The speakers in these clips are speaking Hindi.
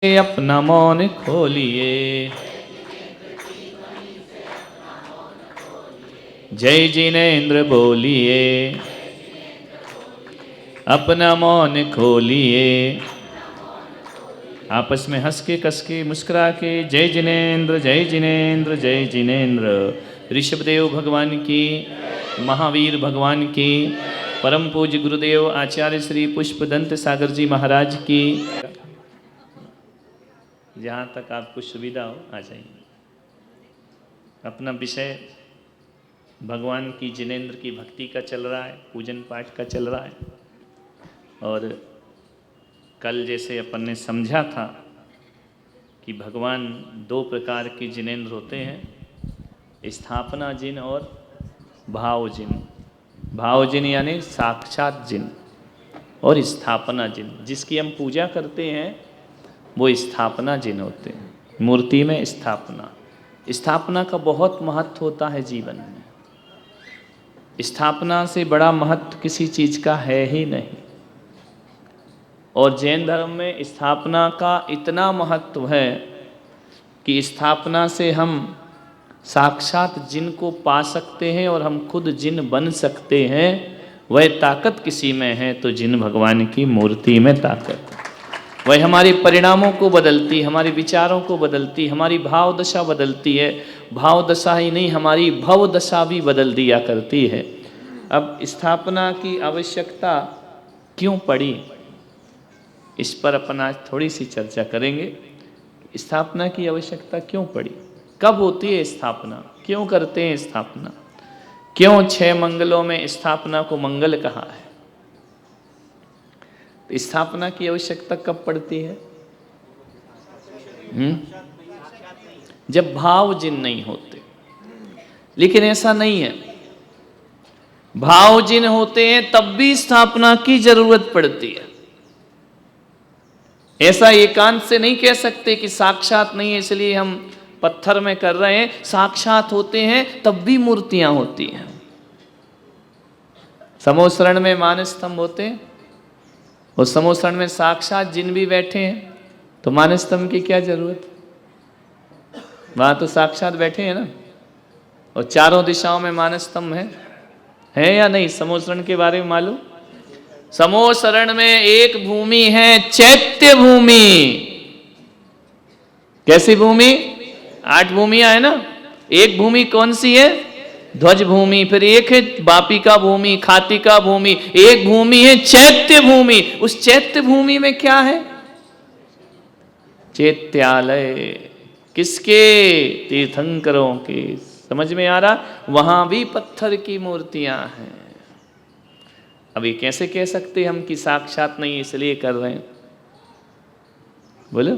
अपना मौन खोलिए। जय जिनेन्द्र बोलिए, अपना मौन खोलिए। आपस में हंस के कस के मुस्कुरा के जय जिनेन्द्र जय जिनेन्द्र जय जिनेन्द्र। ऋषभदेव भगवान की, महावीर भगवान की, परम पूज्य गुरुदेव आचार्य श्री पुष्पदंत सागर जी महाराज की। जहाँ तक आपको सुविधा हो आ जाइए। अपना विषय भगवान की जिनेन्द्र की भक्ति का चल रहा है, पूजन पाठ का चल रहा है। और कल जैसे अपन ने समझा था कि भगवान दो प्रकार के जिनेन्द्र होते हैं, स्थापना जिन और भाव जिन। भाव जिन यानी साक्षात जिन, और स्थापना जिन जिसकी हम पूजा करते हैं वो स्थापना जिन होते हैं। मूर्ति में स्थापना, स्थापना का बहुत महत्व होता है जीवन में। स्थापना से बड़ा महत्व किसी चीज़ का है ही नहीं। और जैन धर्म में स्थापना का इतना महत्व है कि स्थापना से हम साक्षात जिन को पा सकते हैं और हम खुद जिन बन सकते हैं। वह ताकत किसी में है तो जिन भगवान की मूर्ति में ताकत है। वह हमारे परिणामों को बदलती, हमारे विचारों को बदलती, हमारी भाव दशा बदलती है। भाव दशा ही नहीं, हमारी भव दशा भी बदल दिया करती है। अब स्थापना की आवश्यकता क्यों पड़ी, इस पर अपन आज थोड़ी सी चर्चा करेंगे। स्थापना की आवश्यकता क्यों पड़ी, कब होती है स्थापना, क्यों करते हैं स्थापना, क्यों 6 मंगलों में स्थापना को मंगल कहा है। स्थापना की आवश्यकता कब पड़ती है? जब भाव जिन नहीं होते। लेकिन ऐसा नहीं है, भाव जिन होते हैं तब भी स्थापना की जरूरत पड़ती है। ऐसा एकांत से नहीं कह सकते कि साक्षात नहीं है इसलिए हम पत्थर में कर रहे हैं। साक्षात होते हैं तब भी मूर्तियां होती हैं। समोसरण में मानस्तंभ होते हैं और समोसरण में साक्षात जिन भी बैठे हैं, तो मानस्तंभ की क्या जरूरत, वहां तो साक्षात बैठे हैं ना। और चारों दिशाओं में मानस्तंभ है या नहीं? समोसरण के बारे में मालूम? समोसरण में एक भूमि है, चैत्य भूमि। कैसी भूमि? 8 भूमियां है ना। एक भूमि कौन सी है? ध्वज भूमि। फिर एक है वापिका भूमि, खातिका भूमि। एक भूमि है चैत्य भूमि। उस चैत्य भूमि में क्या है? चैत्यालय। किसके? तीर्थंकरों के। समझ में आ रहा? वहां भी पत्थर की मूर्तियां हैं। अभी कैसे कह सकते हम कि साक्षात नहीं इसलिए कर रहे हैं? बोलो।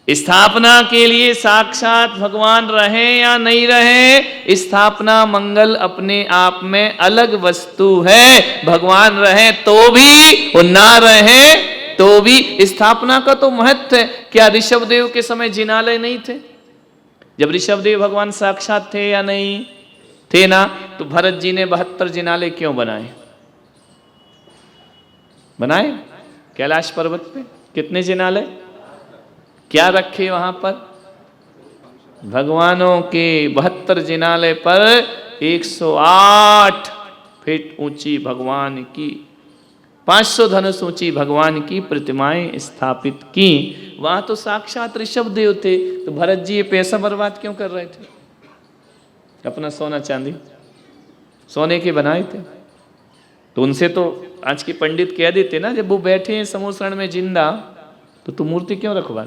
स्थापना के लिए साक्षात भगवान रहे या नहीं रहे, स्थापना मंगल अपने आप में अलग वस्तु है। भगवान रहे तो भी और ना रहे तो भी। स्थापना का तो महत्व है। क्या ऋषभदेव के समय जिनालय नहीं थे? जब ऋषभदेव भगवान साक्षात थे या नहीं थे ना, तो भरत जी ने 72 जिनालय क्यों बनाए? कैलाश पर्वत पे कितने जिनालय? क्या रखे वहां पर? भगवानों के 72 जिनालय पर 108 फीट ऊंची भगवान की, 500 धनुष ऊंची भगवान की प्रतिमाएं स्थापित की। वहां तो साक्षात ऋषभदेव थे। तो भरत जी ये पैसा बर्बाद क्यों कर रहे थे? अपना सोना चांदी सोने के बनाए थे। तो उनसे तो आज के पंडित कह देते ना, जब वो बैठे हैं समोसरण में जिंदा, तो तू मूर्ति क्यों रखवा?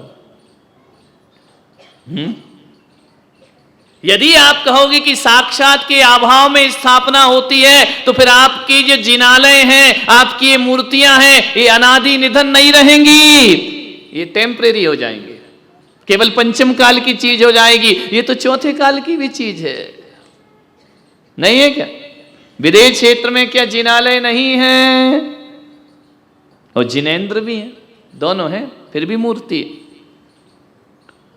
यदि आप कहोगे कि साक्षात के अभाव में स्थापना होती है, तो फिर आपकी जो जिनालय हैं, आपकी ये मूर्तियां हैं, ये अनादि निधन नहीं रहेंगी। ये टेम्परेरी हो जाएंगे, केवल पंचम काल की चीज हो जाएगी। ये तो चौथे काल की भी चीज है, नहीं है क्या? विदेश क्षेत्र में क्या जिनालय नहीं है? और जिनेन्द्र भी हैं, दोनों हैं, फिर भी मूर्ति है।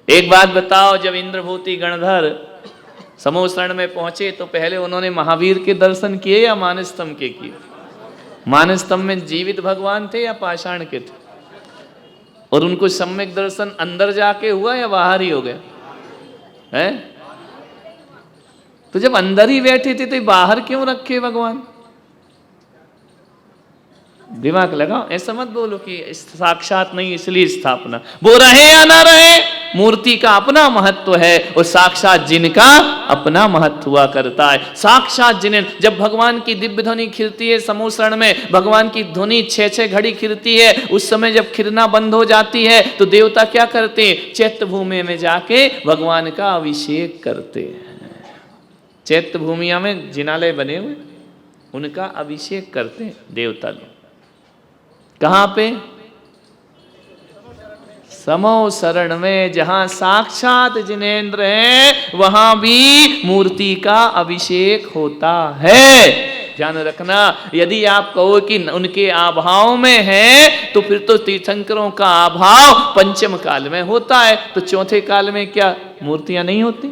एक बात बताओ, जब इंद्रभूति गणधर समोसरण में पहुंचे तो पहले उन्होंने महावीर के दर्शन किए या मानस्तंभ के किए? मानस स्तंभ में जीवित भगवान थे या पाषाण के थे? और उनको सम्यक दर्शन अंदर जाके हुआ या बाहर ही हो गया है? तो जब अंदर ही बैठे थे तो बाहर क्यों रखे भगवान? दिमाग लगाओ, ऐसा मत बोलो कि साक्षात नहीं इसलिए स्थापना। वो रहे या ना रहे, मूर्ति का अपना महत्व है और साक्षात जिनका अपना महत्व हुआ करता है। साक्षात जिन्हें, जब भगवान की दिव्य ध्वनि खिलती है समूसरण में, भगवान की ध्वनि 6-6 घड़ी खिलती है, उस समय जब खिलना बंद हो जाती है तो देवता क्या करते हैं? चैत्य भूमि में जाके भगवान का अभिषेक करते हैं। चैत्य भूमिया में जिनालय बने हुए, उनका अभिषेक करते हैं देवता लोग। कहां पे? समो शरण में, जहां साक्षात जिनेंद्र है वहां भी मूर्ति का अभिषेक होता है। ध्यान रखना, यदि आप कहो कि उनके अभाव में है तो फिर तो तीर्थंकरों का अभाव पंचम काल में होता है, तो चौथे काल में क्या मूर्तियां नहीं होती?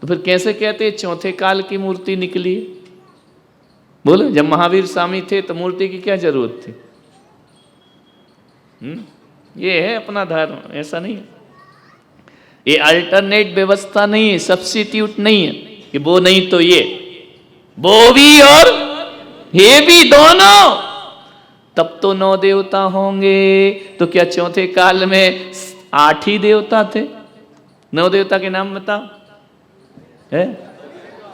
तो फिर कैसे कहते हैं चौथे काल की मूर्ति निकली? बोलो, जब महावीर स्वामी थे तो मूर्ति की क्या जरूरत थी? ये है अपना धर्म, ऐसा नहीं है। ये अल्टरनेट व्यवस्था नहीं है, सब्स्टिट्यूट नहीं है कि वो नहीं तो ये, वो भी और ये भी, दोनों। तब तो 9 देवता होंगे, तो क्या चौथे काल में 8 ही देवता थे? 9 देवता के नाम बताओ। है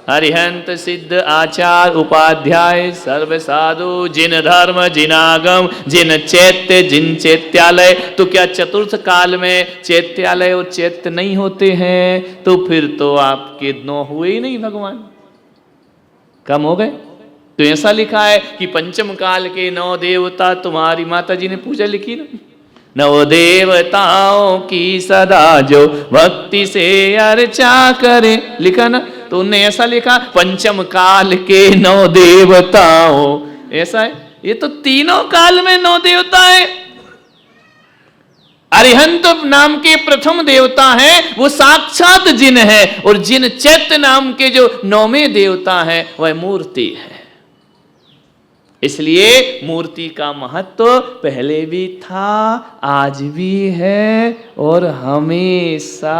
हरिहंत सिद्ध आचार उपाध्याय सर्व साधु, जिन धर्म जिनागम, जिन चैत्य जिन चैत्यालय। तो क्या चतुर्थ काल में चैत्यालय और चैत्य नहीं होते हैं? तो फिर तो आपके 9 हुए ही नहीं, भगवान कम हो गए। तो ऐसा लिखा है कि पंचम काल के 9 देवता, तुम्हारी माता जी ने पूजा लिखी ना, 9 देवताओं की सदा जो भक्ति से अर्चा करे, लिखा ना। तो उनने ऐसा लिखा, पंचम काल के 9 देवताओं, ऐसा है। ये तो तीनों काल में 9 देवता है। अरिहंत नाम के प्रथम देवता है वो साक्षात जिन है, और जिन चैत्य नाम के जो 9वें देवता है वह मूर्ति है। इसलिए मूर्ति का महत्व पहले भी था, आज भी है और हमेशा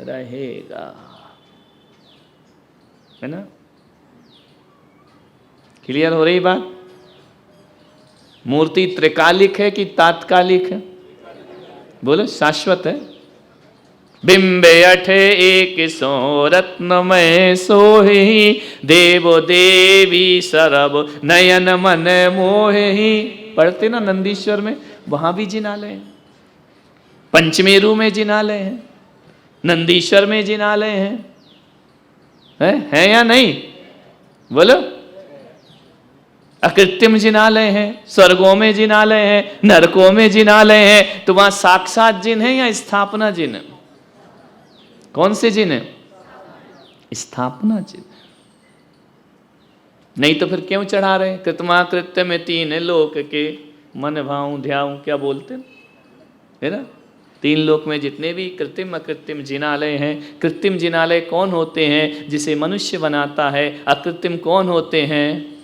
रहेगा, है ना? क्लियर हो रही बात? मूर्ति त्रिकालिक है कि तात्कालिक है? बोलो, शाश्वत है। बिंबे अठे एक सो रत्नमय सोहि, देवो देवी सरब नयन मन मोहि। पढ़ते ना नंदीश्वर में, वहां भी जिनालय है, पंचमेरु में जिनालय है, नंदीश्वर में जिनालय है या नहीं? बोलो, अकृत्रिम जिनालय है, स्वर्गों में जिनालय है, नरकों में जिनालय है। तो वहां साक्षात जिन है या स्थापना जिन है? कौन से जिन है? स्थापना जिन। नहीं तो फिर क्यों चढ़ा रहे? कृत्मा कृत्य में 3 लोक के मन भाऊं ध्याऊं, क्या बोलते है ना? 3 लोक में जितने भी कृत्रिम अकृत्रिम जिनालय हैं, कृत्रिम जिनालय कौन होते हैं? जिसे मनुष्य बनाता है। अकृत्रिम कौन होते हैं?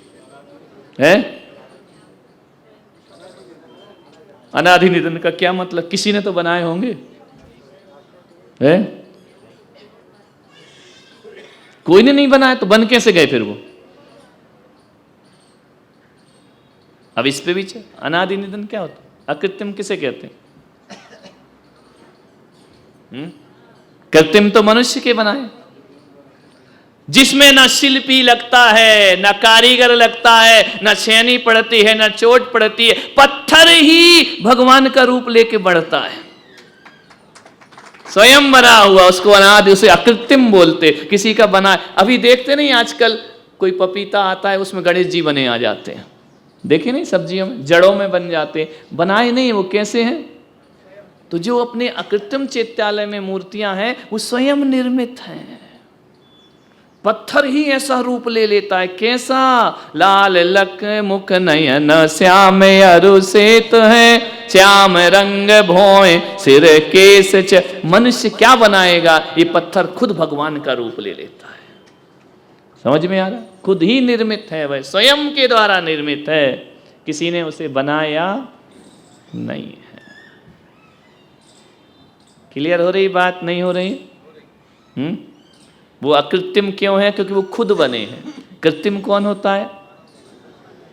है अनादि निधन का क्या मतलब? किसी ने तो बनाए होंगे, है? कोई ने नहीं बनाया, तो बन कैसे गए फिर वो? अब इस पे भी अनादि निधन क्या होता? अकृत्रिम किसे कहते हैं? कृत्रिम तो मनुष्य के बनाए, जिसमें न शिल्पी लगता है, न कारीगर लगता है, न छेनी पड़ती है, न चोट पड़ती है। पत्थर ही भगवान का रूप लेके बढ़ता है, स्वयं बना हुआ, उसको अनादि, उसे अकृत्रिम बोलते। किसी का बना, अभी देखते नहीं आजकल कोई पपीता आता है उसमें गणेश जी बने आ जाते हैं, देखे नहीं? सब्जियों में जड़ों में बन जाते हैं, बनाए नहीं, वो कैसे हैं? तो जो अपने अकृत्रिम चैत्यालय में मूर्तियां हैं वो स्वयं निर्मित हैं। पत्थर ही ऐसा रूप ले लेता है, कैसा? लाल लक मुख नयन श्याम अरु सेत है, श्याम रंग भोए सिर केस च। मनुष्य क्या बनाएगा? ये पत्थर खुद भगवान का रूप ले लेता है। समझ में आ रहा? खुद ही निर्मित है, वह स्वयं के द्वारा निर्मित है, किसी ने उसे बनाया नहीं है। क्लियर हो रही बात, नहीं हो रही? वो अकृत्रिम क्यों है? क्योंकि वो खुद बने हैं। कृत्रिम कौन होता है?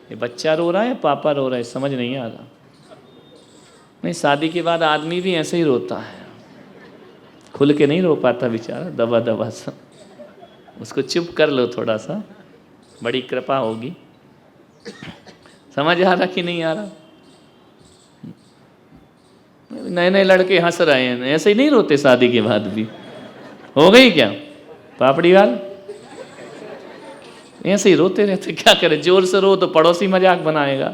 ये बच्चा रो रहा है, पापा रो रहा है, समझ नहीं आ रहा। नहीं, शादी के बाद आदमी भी ऐसे ही रोता है, खुल के नहीं रो पाता बेचारा, दबा दबा सा। उसको चुप कर लो थोड़ा सा, बड़ी कृपा होगी। समझ आ रहा कि नहीं आ रहा? नए नए लड़के हंस रहे हैं, ऐसे ही नहीं रोते शादी के बाद भी। हो गई क्या पापड़ी वाल? ऐसे ही रोते रहते, क्या करें? जोर से रो तो पड़ोसी मजाक बनाएगा,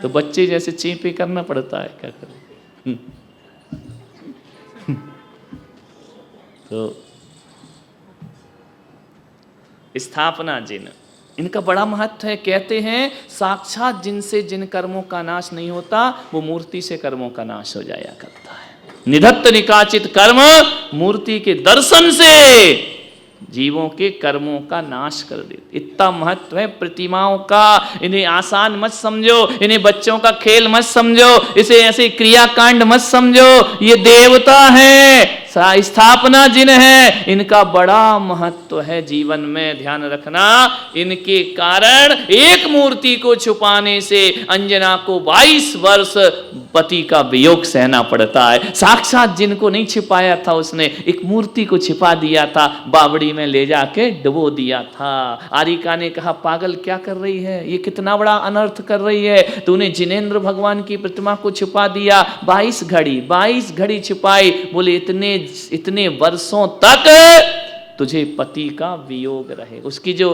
तो बच्चे जैसे चींपी करना पड़ता है, क्या करें? तो स्थापना जिन, इनका बड़ा महत्व है। कहते हैं साक्षात जिनसे जिन कर्मों का नाश नहीं होता, वो मूर्ति से कर्मों का नाश हो जाया करता है। निधत्त निकाचित कर्म, मूर्ति के दर्शन से जीवों के कर्मों का नाश कर देते। इतना महत्व है प्रतिमाओं का। इन्हें आसान मत समझो, इन्हें बच्चों का खेल मत समझो, इसे ऐसे क्रियाकांड मत समझो। ये देवता है, स्थापना जिन है, इनका बड़ा महत्व है जीवन में। ध्यान रखना, इनके कारण एक मूर्ति को छुपाने से अंजना को 22 वर्ष पति का वियोग सहना पड़ता है। साक्षात जिनको नहीं छिपाया था, उसने एक मूर्ति को छिपा दिया था, बावड़ी में ले जाके डुबो दिया था। आरिका ने कहा, पागल क्या कर रही है, ये कितना बड़ा अनर्थ कर रही है, तूने जिनेंद्र भगवान की प्रतिमा को छुपा दिया। 22 घड़ी छिपाई। बोले इतने वर्षों तक तुझे पति का वियोग रहे। उसकी जो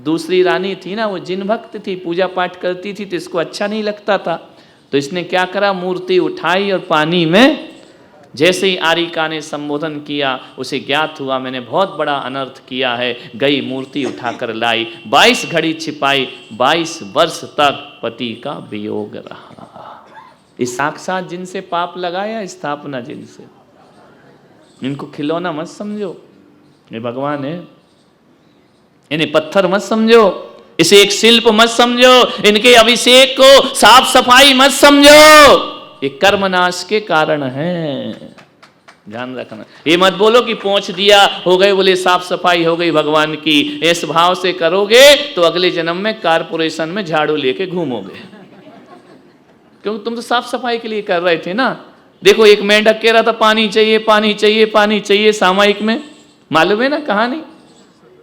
दूसरी रानी थी ना, वो जिन भक्त थी, पूजा पाठ करती थी, तो इसको अच्छा नहीं लगता था, तो इसने क्या करा, मूर्ति उठाई और पानी में जैसे ही आरिका ने संबोधन किया, उसे ज्ञात हुआ मैंने बहुत बड़ा अनर्थ किया है। गई मूर्ति उठाकर लाई, 22 घड़ी छिपाई, 22 वर्ष तक पति का वियोग रहा। इस साक्षात जिनसे पाप लगाया, स्थापना जिनसे। इनको खिलौना मत समझो, ये भगवान है। इन्हें पत्थर मत समझो, इसे एक शिल्प मत समझो, इनके अभिषेक को साफ सफाई मत समझो, ये कर्मनाश के कारण है। ध्यान रखना, ये मत बोलो कि पोंछ दिया हो गए, बोले साफ सफाई हो गई भगवान की। इस भाव से करोगे तो अगले जन्म में कारपोरेशन में झाड़ू लेके घूमोगे, क्योंकि तुम तो साफ सफाई के लिए कर रहे थे ना। देखो, एक मेंढक कह रहा था पानी चाहिए, पानी चाहिए, पानी चाहिए, सामायिक में। मालूम है ना कहानी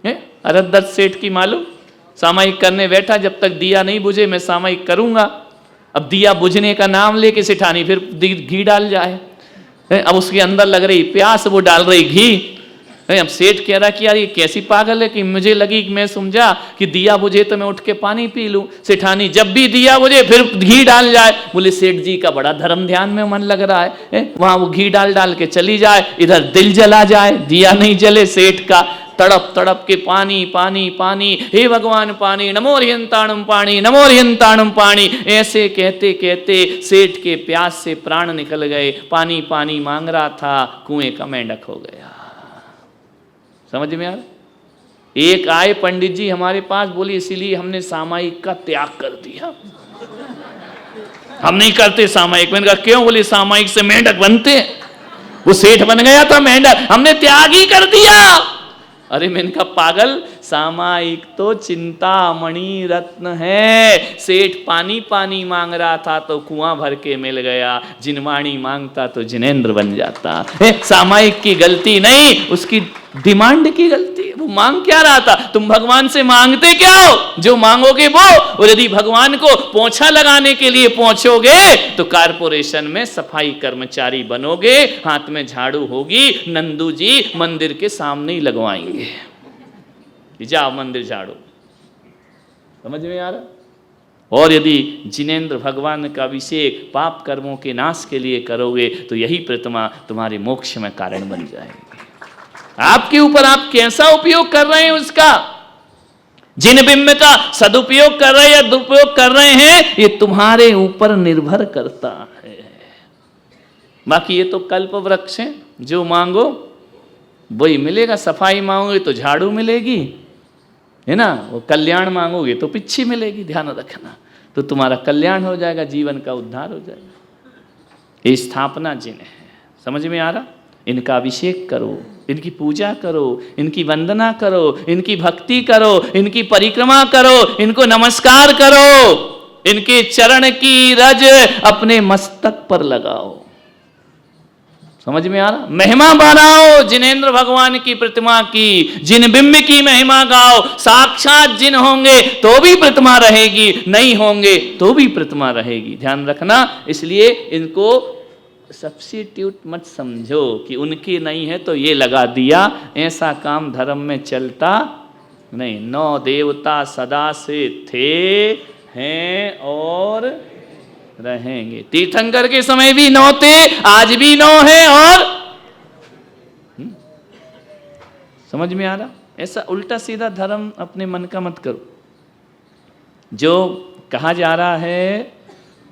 है, अरदत्त सेठ की मालूम। सामायिक करने बैठा, जब तक दिया नहीं बुझे मैं सामायिक करूंगा। अब दिया बुझने का नाम लेके सेठानी फिर घी डाल जाए। अब उसके अंदर लग रही प्यास, वो डाल रही घी। अब सेठ कह रहा कि यार ये कैसी पागल है, कि मुझे लगी कि मैं समझा कि दिया बुझे तो मैं उठ के पानी पी लूं। सेठानी जब भी दिया बुझे फिर घी डाल जाए। बोले सेठ जी का बड़ा धर्म ध्यान में मन लग रहा है, वहां वो घी डाल डाल के चली जाए, इधर दिल जला जाए, दिया नहीं जले सेठ का। तड़प तड़प के पानी पानी पानी, हे भगवान पानी, नमो हरियंताणम पानी, नमो हरियंताणम पानी। ऐसे कहते कहते सेठ के प्यास से प्राण निकल गए। पानी पानी मांग रहा था, कुएं का मेंढक हो गया। समझ में आ रहा? एक आए पंडित जी हमारे पास, बोली इसीलिए हमने सामायिक का त्याग कर दिया, हम नहीं करते सामायिक। मैंने कहा क्यों? बोले सामायिक से मेंढक बनते हैं। वो सेठ बन गया था मेंढक, हमने त्याग ही कर दिया। अरे मैंने कहा पागल, सामायिक तो चिंतामणि रत्न है। सेठ पानी पानी मांग रहा था तो कुआं भर के मिल गया, जिनवाणी मांगता तो जिनेंद्र बन जाता। सामायिक की गलती नहीं, उसकी डिमांड की गलती। वो मांग क्या रहा था? तुम भगवान से मांगते क्या हो? जो मांगोगे वो। और यदि भगवान को पोछा लगाने के लिए पहुंचोगे तो कारपोरेशन में सफाई कर्मचारी बनोगे, हाथ में झाड़ू होगी, नंदू जी मंदिर के सामने ही लगवाएंगे, जाओ मंदिर झाड़ू। समझ में आ रहा? और यदि जिनेंद्र भगवान का अभिषेक पाप कर्मों के नाश के लिए करोगे तो यही प्रतिमा तुम्हारे मोक्ष में कारण बन जाएगी। आपके ऊपर आप कैसा उपयोग कर रहे हैं उसका, जिन बिंब का सदुपयोग कर रहे हैं या दुरुपयोग कर रहे हैं, ये तुम्हारे ऊपर निर्भर करता है। बाकी ये तो कल्प वृक्ष है, जो मांगो वही मिलेगा। सफाई मांगोगे तो झाड़ू मिलेगी, है ना, वो कल्याण मांगोगे तो पिच्छी मिलेगी, ध्यान रखना, तो तुम्हारा कल्याण हो जाएगा, जीवन का उद्धार हो जाएगा। ये स्थापना जिन है, समझ में आ रहा? इनका अभिषेक करो, इनकी पूजा करो, इनकी वंदना करो, इनकी भक्ति करो, इनकी परिक्रमा करो, इनको नमस्कार करो, इनके चरण की रज अपने मस्तक पर लगाओ। समझ में आ रहा? महिमा बनाओ जिनेंद्र भगवान की प्रतिमा की, जिन बिंब की महिमा गाओ। साक्षात जिन होंगे तो भी प्रतिमा रहेगी, नहीं होंगे तो भी प्रतिमा रहेगी, ध्यान रखना। इसलिए इनको सब्स्टिट्यूट मत समझो कि उनकी नहीं है तो ये लगा दिया, ऐसा काम धर्म में चलता नहीं। 9 देवता सदा से थे, हैं और रहेंगे। तीर्थंकर के समय भी 9 थे, आज भी 9 है, और समझ में आ रहा? ऐसा उल्टा सीधा धर्म अपने मन का मत करो, जो कहा जा रहा है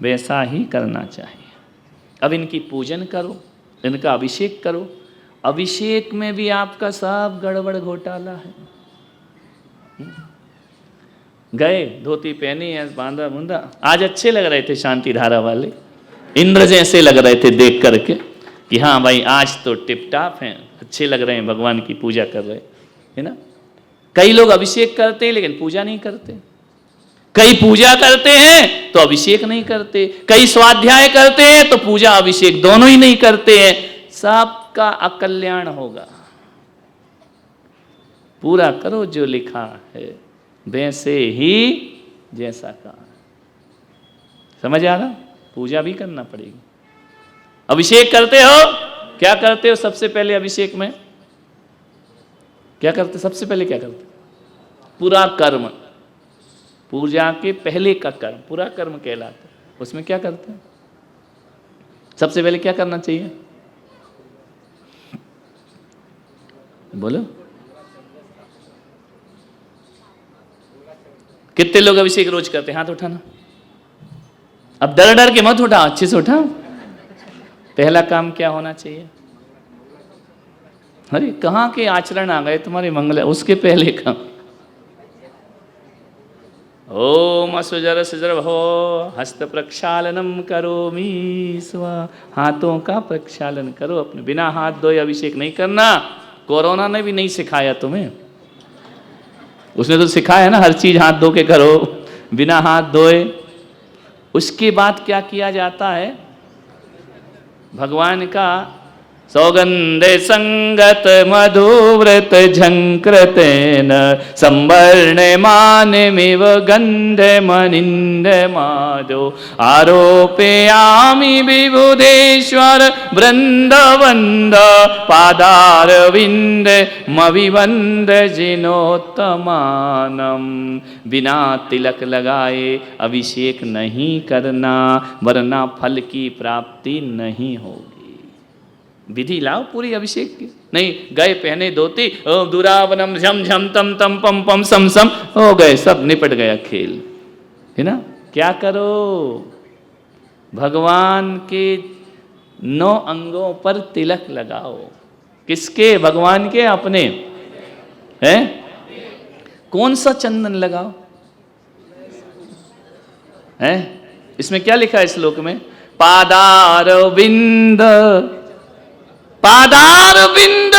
वैसा ही करना चाहिए। अब इनकी पूजन करो, इनका अभिषेक करो। अभिषेक में भी आपका सब गड़बड़ घोटाला है। गए, धोती पहनी है, बांधा बूंदा, आज अच्छे लग रहे थे शांति धारा वाले, इंद्र जैसे लग रहे थे देख करके कि हाँ भाई आज तो टिप टाप हैं, अच्छे लग रहे हैं, भगवान की पूजा कर रहे है ना। कई लोग अभिषेक करते हैं लेकिन पूजा नहीं करते, कई पूजा करते हैं तो अभिषेक नहीं करते, कई स्वाध्याय करते हैं तो पूजा अभिषेक दोनों ही नहीं करते हैं। सबका अकल्याण होगा। पूरा करो जो लिखा है, वैसे ही जैसा कहा। समझ आ रहा? पूजा भी करना पड़ेगी। अभिषेक करते हो, क्या करते हो सबसे पहले अभिषेक में? क्या करते? सबसे पहले क्या करते? पूरा कर्म, पूजा के पहले का कर्म पूरा कर्म कहलाता है। उसमें क्या करते हैं? सबसे पहले क्या करना चाहिए? बोलो। कितने लोग अभिषेक रोज करते हैं? हाथ उठाना। अब डर डर के मत उठाओ, अच्छे से उठाओ। पहला काम क्या होना चाहिए? अरे कहाँ के आचरण आ गए तुम्हारे मंगल, उसके पहले काम। ओम असुजर सुजर भो हस्त प्रक्षालनम करोमि स्वा। हाथों का प्रक्षालन करो अपने, बिना हाथ धोए अभिषेक नहीं करना। कोरोना ने भी नहीं सिखाया तुम्हें, उसने तो सिखाया ना हर चीज हाथ धो के करो, बिना हाथ धोए। उसके बाद क्या किया जाता है? भगवान का सौगंध संगत मधुव्रत झंकृतेन संवर्ण मानमिव गंध मनिंद माधो आरोपयामि विबुधेश्वर वृंदवंद पादारविंद मविवंद जिनोत्तमानम। बिना तिलक लगाए अभिषेक नहीं करना, वरना फल की प्राप्ति नहीं होगी। विधि लाओ पूरी अभिषेक की। नहीं गए पहने धोती, दुरावनम झम झम तम तम पम पम सम सम, हो गए, सब निपट गया खेल, है ना। क्या करो? भगवान के 9 अंगों पर तिलक लगाओ। किसके? भगवान के, अपने हैं? कौन सा चंदन लगाओ? हैं? इसमें क्या लिखा है श्लोक में? पादारविंद, पादारविंद।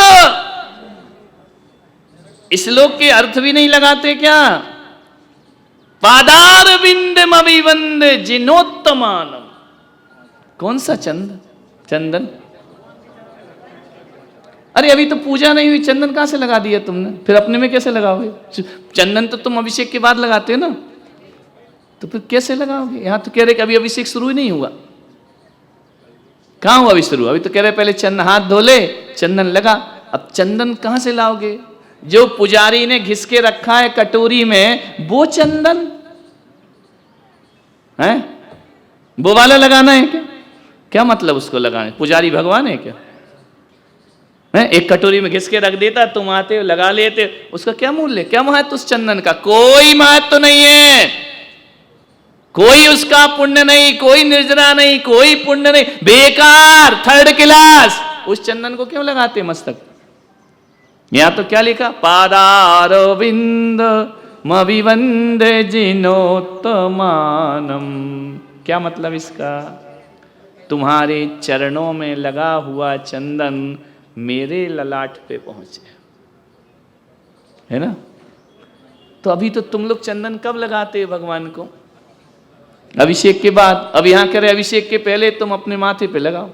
श्लोक के अर्थ भी नहीं लगाते क्या? पादारविंद मविवंद जिनोत्तमानम। कौन सा चंदन? अरे अभी तो पूजा नहीं हुई, चंदन कहां से लगा दिया तुमने? फिर अपने में कैसे लगाओगे? चंदन तो तुम अभिषेक के बाद लगाते हो ना, तो फिर कैसे लगाओगे? यहां तो कह रहे कि अभी अभिषेक शुरू ही नहीं हुआ। कहां हुआ अभी शुरू? अभी तो कह रहे पहले चंदन, हाथ धो ले, चंदन लगा। अब चंदन कहां से लाओगे? जो पुजारी ने घिस के रखा है कटोरी में, वो चंदन है, वो वाला लगाना है क्या? क्या मतलब उसको लगाने? पुजारी भगवान है क्या? है? एक कटोरी में घिस के रख देता, तुम आते हो लगा लेते, उसका क्या मूल्य, क्या महत्व उस चंदन का? कोई महत्व नहीं है, कोई उसका पुण्य नहीं, कोई निर्जरा नहीं, कोई पुण्य नहीं, बेकार, थर्ड क्लास। उस चंदन को क्यों लगाते मस्तक? यहां तो क्या लिखा? पादारविंद मविवंदे जिनोत्तमानम। क्या मतलब इसका? तुम्हारे चरणों में लगा हुआ चंदन मेरे ललाट पे पहुंचे, है ना? तो अभी तो तुम लोग चंदन कब लगाते हो भगवान को? अभिषेक के बाद। अब यहां कह रहे अभिषेक के पहले तुम अपने माथे पे लगाओ,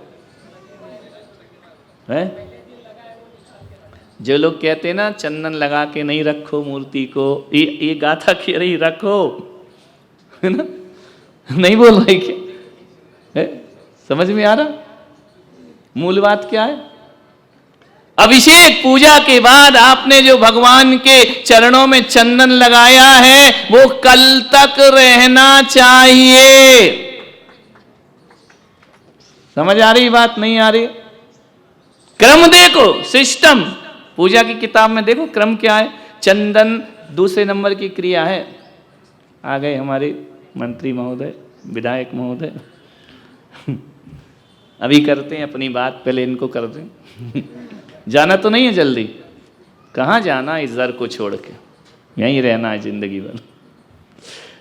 है? जो लोग कहते हैं ना चंदन लगा के नहीं रखो मूर्ति को, ये गाथा कह रही रखो, है ना? नहीं बोल रही क्या? है? समझ में आ रहा मूल बात क्या है? अभिषेक पूजा के बाद आपने जो भगवान के चरणों में चंदन लगाया है वो कल तक रहना चाहिए। समझ आ रही बात? नहीं आ रही? क्रम देखो, सिस्टम पूजा की किताब में देखो क्रम क्या है। चंदन दूसरे नंबर की क्रिया है। आ गए हमारे मंत्री महोदय, विधायक महोदय। अभी करते हैं अपनी बात, पहले इनको कर दें। जाना तो नहीं है जल्दी? कहाँ जाना इस दर को छोड़ के, यहीं रहना है जिंदगी भर।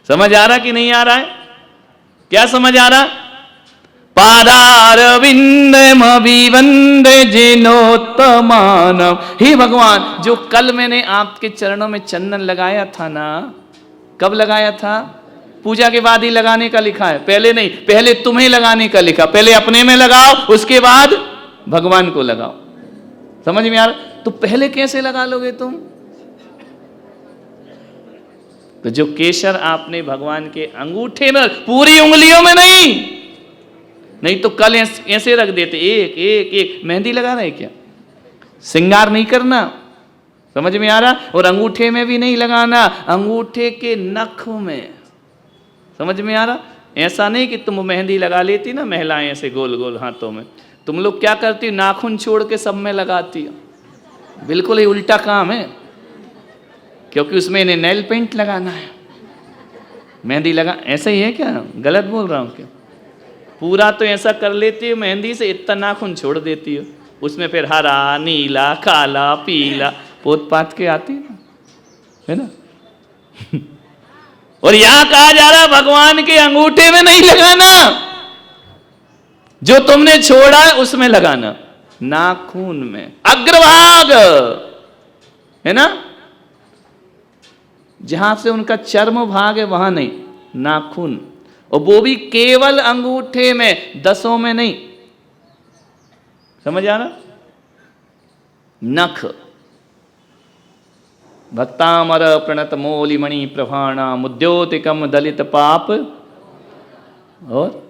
समझ आ रहा कि नहीं आ रहा है? क्या समझ आ रहा? पादारविंदमभिवंदे जिनोत्तमानम। हे भगवान, जो कल मैंने आपके चरणों में चंदन लगाया था ना, कब लगाया था? पूजा के बाद ही लगाने का लिखा है, पहले नहीं। पहले तुम्हें लगाने का लिखा, पहले अपने में लगाओ, उसके बाद भगवान को लगाओ। समझ में आ रहा? तो पहले कैसे लगा लोगे तुम? तो जो केसर आपने भगवान के अंगूठे में, पूरी उंगलियों में नहीं तो कल ऐसे रख देते, एक एक एक। मेहंदी लगा रहे क्या? श्रृंगार नहीं करना। समझ में आ रहा? और अंगूठे में भी नहीं लगाना, अंगूठे के नख में। समझ में आ रहा? ऐसा नहीं कि तुम मेहंदी लगा लेती ना महिलाएं ऐसे गोल गोल हाथों में, तुम लोग क्या करती? नाखून छोड़ के सब में लगाती हो। बिल्कुल ही उल्टा काम है, क्योंकि उसमें इन्हें नेल पेंट लगाना है, मेहंदी लगा। ऐसा ही है क्या? गलत बोल रहा हूँ क्या? पूरा तो ऐसा कर लेती हो मेहंदी से, इतना नाखून छोड़ देती हो, उसमें फिर हरा नीला काला पीला पोत पात के आती है ना? और यहां कहा जा रहा भगवान के अंगूठे में नहीं लगाना, जो तुमने छोड़ा है उसमें लगाना, नाखून में, अग्रभाग, है ना? जहां से उनका चर्म भाग है वहां नहीं, नाखून। और वो भी केवल अंगूठे में, दसों में नहीं। समझ आना? नख। भक्तामर प्रणत मौलिमणि प्रभाणा मुद्योतिकम दलित पाप, और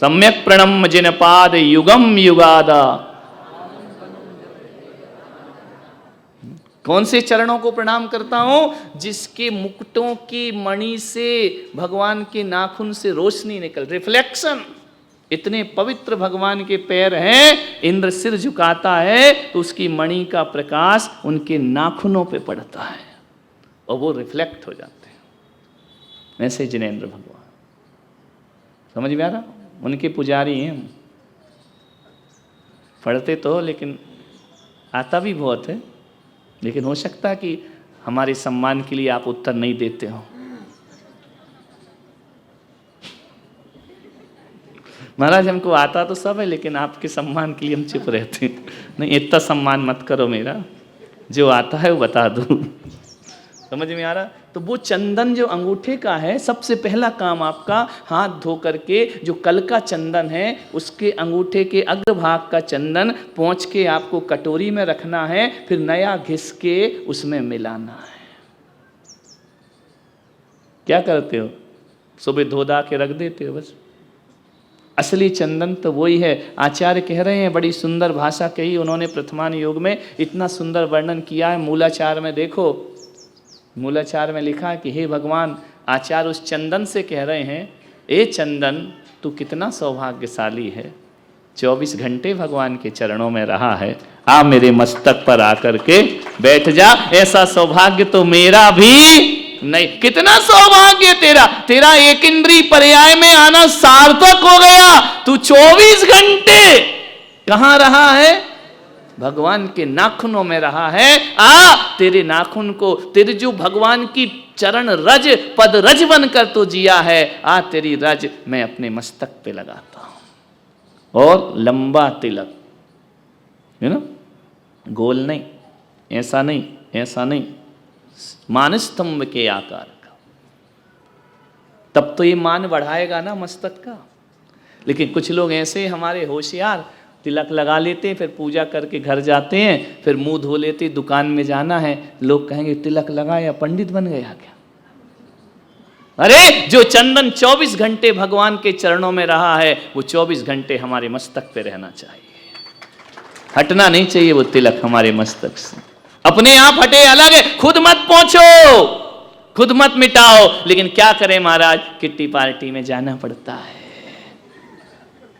सम्यक प्रणम जिन पाद युगम युगादा। कौन से चरणों को प्रणाम करता हूं? जिसके मुकुटों की मणि से, भगवान के नाखून से रोशनी निकल, रिफ्लेक्शन। इतने पवित्र भगवान के पैर हैं, इंद्र सिर झुकाता है तो उसकी मणि का प्रकाश उनके नाखूनों पे पड़ता है और वो रिफ्लेक्ट हो जाते हैं। ऐसे जिनेंद्र भगवान, समझ में आ रहा? उनके पुजारी हैं हम। पढ़ते तो लेकिन आता भी बहुत है, लेकिन हो सकता है कि हमारे सम्मान के लिए आप उत्तर नहीं देते हो। महाराज हमको आता तो सब है, लेकिन आपके सम्मान के लिए हम चुप रहते हैं। नहीं, इतना सम्मान मत करो मेरा, जो आता है वो बता दो। समझ में आ रहा? तो वो चंदन जो अंगूठे का है, सबसे पहला काम आपका हाथ धो करके जो कल का चंदन है उसके अंगूठे के अग्रभाग का चंदन पोंछ के आपको कटोरी में रखना है, फिर नया घिस के उसमें मिलाना है। क्या करते हो? सुबह धो धा के रख देते हो बस। असली चंदन तो वही है। आचार्य कह रहे हैं, बड़ी सुंदर भाषा कही उन्होंने प्रथमान योग में, इतना सुंदर वर्णन किया है। मूलाचार में देखो, मूलाचार में लिखा कि हे भगवान, आचार्य उस चंदन से कह रहे हैं, ए चंदन तू कितना सौभाग्यशाली है, 24 घंटे भगवान के चरणों में रहा है, आ मेरे मस्तक पर आकर के बैठ जा। ऐसा सौभाग्य तो मेरा भी नहीं। कितना सौभाग्य तेरा, तेरा एक इंद्री पर्याय में आना सार्थक हो गया। तू 24 घंटे कहां रहा है? भगवान के नाखूनों में रहा है। आ तेरे नाखून को, तेरे जो भगवान की चरण रज पद रज बनकर तो जिया है, आ तेरी रज मैं अपने मस्तक पे लगाता हूं। और लंबा तिलक है ना, गोल नहीं, ऐसा नहीं, ऐसा नहीं, मानस स्तंभ के आकार का। तब तो ये मान बढ़ाएगा ना मस्तक का। लेकिन कुछ लोग ऐसे हमारे होशियार, तिलक लगा लेते हैं, फिर पूजा करके घर जाते हैं, फिर मुंह धो लेते, दुकान में जाना है, लोग कहेंगे तिलक लगाया पंडित बन गया क्या? अरे जो चंदन 24 घंटे भगवान के चरणों में रहा है, वो 24 घंटे हमारे मस्तक पे रहना चाहिए, हटना नहीं चाहिए वो तिलक हमारे मस्तक से। अपने आप हटे अलग है, खुद मत पहुंचो, खुद मत मिटाओ। लेकिन क्या करें महाराज, किट्टी पार्टी में जाना पड़ता है,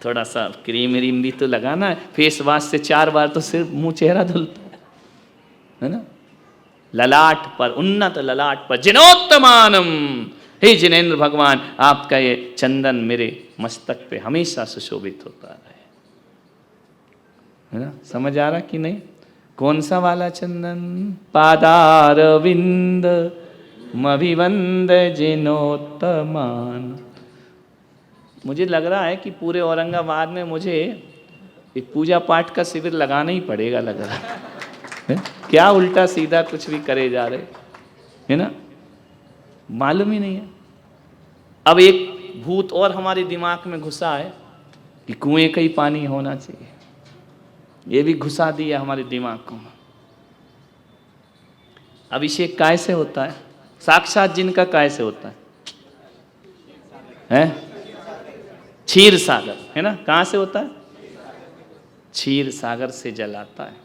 थोड़ा सा क्रीम व्रीम भी तो लगाना है, फेस वॉश से 4 बार तो सिर्फ मुंह चेहरा धुलता है ना। ललाट पर, उन्नत ललाट पर जिनोत्तमानम, हे जिनेंद्र भगवान आपका ये चंदन मेरे मस्तक पे हमेशा सुशोभित होता है ना। समझ आ रहा कि नहीं? कौन सा वाला चंदन? पादारविंद मभिवंद जिनोत्तमान। मुझे लग रहा है कि पूरे औरंगाबाद में मुझे एक पूजा पाठ का शिविर लगाना ही पड़ेगा, लग रहा है। क्या उल्टा सीधा कुछ भी करे जा रहे है ना, मालूम ही नहीं है। अब एक भूत और हमारे दिमाग में घुसा है कि कुएं का ही पानी होना चाहिए, ये भी घुसा दिया हमारे दिमाग को। अभिषेक काय से होता है? साक्षात जिनका काय से होता है? क्षीर सागर है ना। कहां से होता है? क्षीर सागर से जल आता है।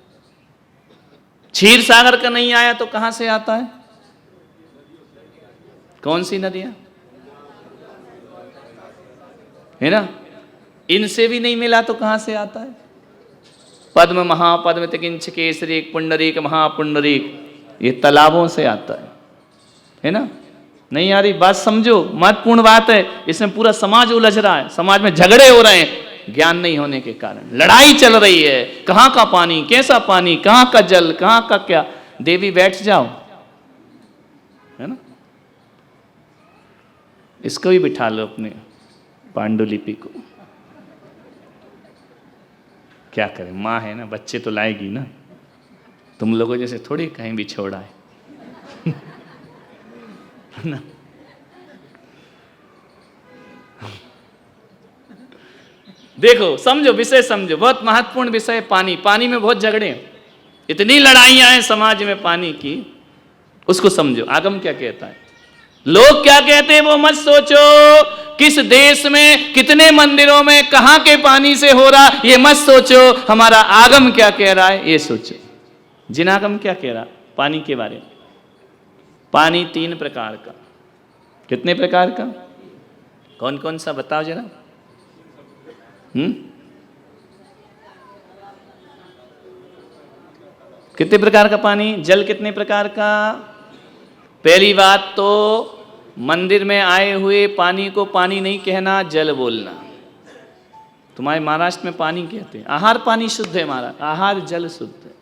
क्षीर सागर का नहीं आया तो कहां से आता है? कौन सी नदियां है ना, इनसे भी नहीं मिला तो कहां से आता है? पद्म महापद्म तिकिंच केसरी पुंडरीक महापुंडरीक, ये तालाबों से आता है ना। नहीं आ रही बात? समझो, महत्वपूर्ण बात है। इसमें पूरा समाज उलझ रहा है, समाज में झगड़े हो रहे हैं ज्ञान नहीं होने के कारण, लड़ाई चल रही है। कहां का पानी, कैसा पानी, कहां का जल, कहां का क्या। देवी बैठ जाओ, है ना, इसको भी बिठा लो अपने पांडुलिपि को। क्या करें, माँ है ना, बच्चे तो लाएगी ना, तुम लोगों जैसे थोड़ी कहीं भी छोड़ा है ना। देखो, समझो, विषय समझो, बहुत महत्वपूर्ण विषय पानी। पानी में बहुत झगड़े हैं, इतनी लड़ाइयां हैं समाज में पानी की, उसको समझो। आगम क्या कहता है, लोग क्या कहते हैं वो मत सोचो। किस देश में, कितने मंदिरों में, कहां के पानी से हो रहा, ये मत सोचो। हमारा आगम क्या कह रहा है ये सोचो। जिन आगम क्या कह रहा पानी के बारे में? पानी 3 प्रकार का। कितने प्रकार का? कौन कौन सा बताओ जरा। कितने प्रकार का पानी, जल कितने प्रकार का? पहली बात तो मंदिर में आए हुए पानी को पानी नहीं कहना, जल बोलना। तुम्हारे महाराष्ट्र में पानी कहते हैं, आहार पानी शुद्ध है महाराज, आहार जल शुद्ध है।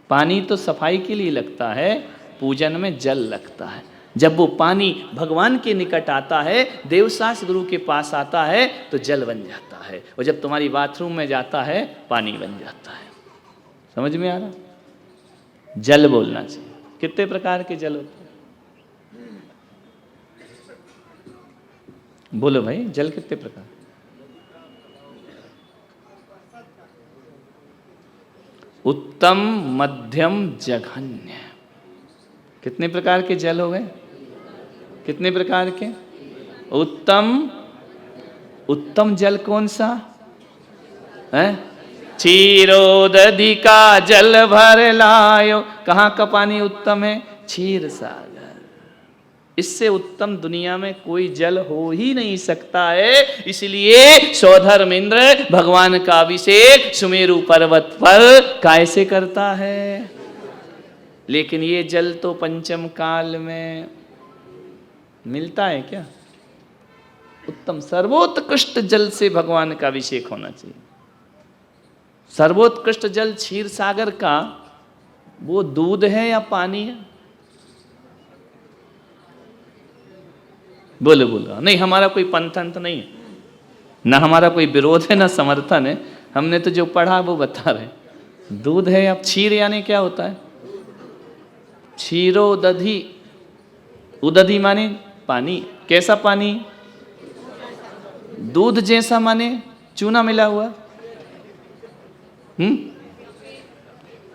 पानी तो सफाई के लिए लगता है, पूजन में जल लगता है। जब वो पानी भगवान के निकट आता है, देवशास्त्र गुरु के पास आता है, तो जल बन जाता है। और जब तुम्हारी बाथरूम में जाता है, पानी बन जाता है। समझ में आ रहा? जल बोलना चाहिए। कितने प्रकार के जल होते हैं? बोलो भाई, जल कितने प्रकार? उत्तम, मध्यम, जघन्य। कितने प्रकार के जल हो गए? कितने प्रकार के? उत्तम। उत्तम जल कौन सा है? क्षीरोदधि का जल भर लायो। कहाँ का पानी उत्तम है? क्षीर सागर। इससे उत्तम दुनिया में कोई जल हो ही नहीं सकता है। इसलिए सौधर्मेंद्र भगवान का अभिषेक सुमेरु पर्वत पर कैसे करता है। लेकिन ये जल तो पंचम काल में मिलता है क्या? उत्तम सर्वोत्कृष्ट जल से भगवान का अभिषेक होना चाहिए। सर्वोत्कृष्ट जल क्षीर सागर का वो दूध है या पानी है? बोलो बोलो। नहीं, हमारा कोई पंथंत नहीं है, ना हमारा कोई विरोध है ना समर्थन है, हमने तो जो पढ़ा वो बता रहे। दूध है या क्षीर यानी क्या होता है? क्षीरो दधी, उदधी माने पानी। कैसा पानी? दूध जैसा माने चूना मिला हुआ।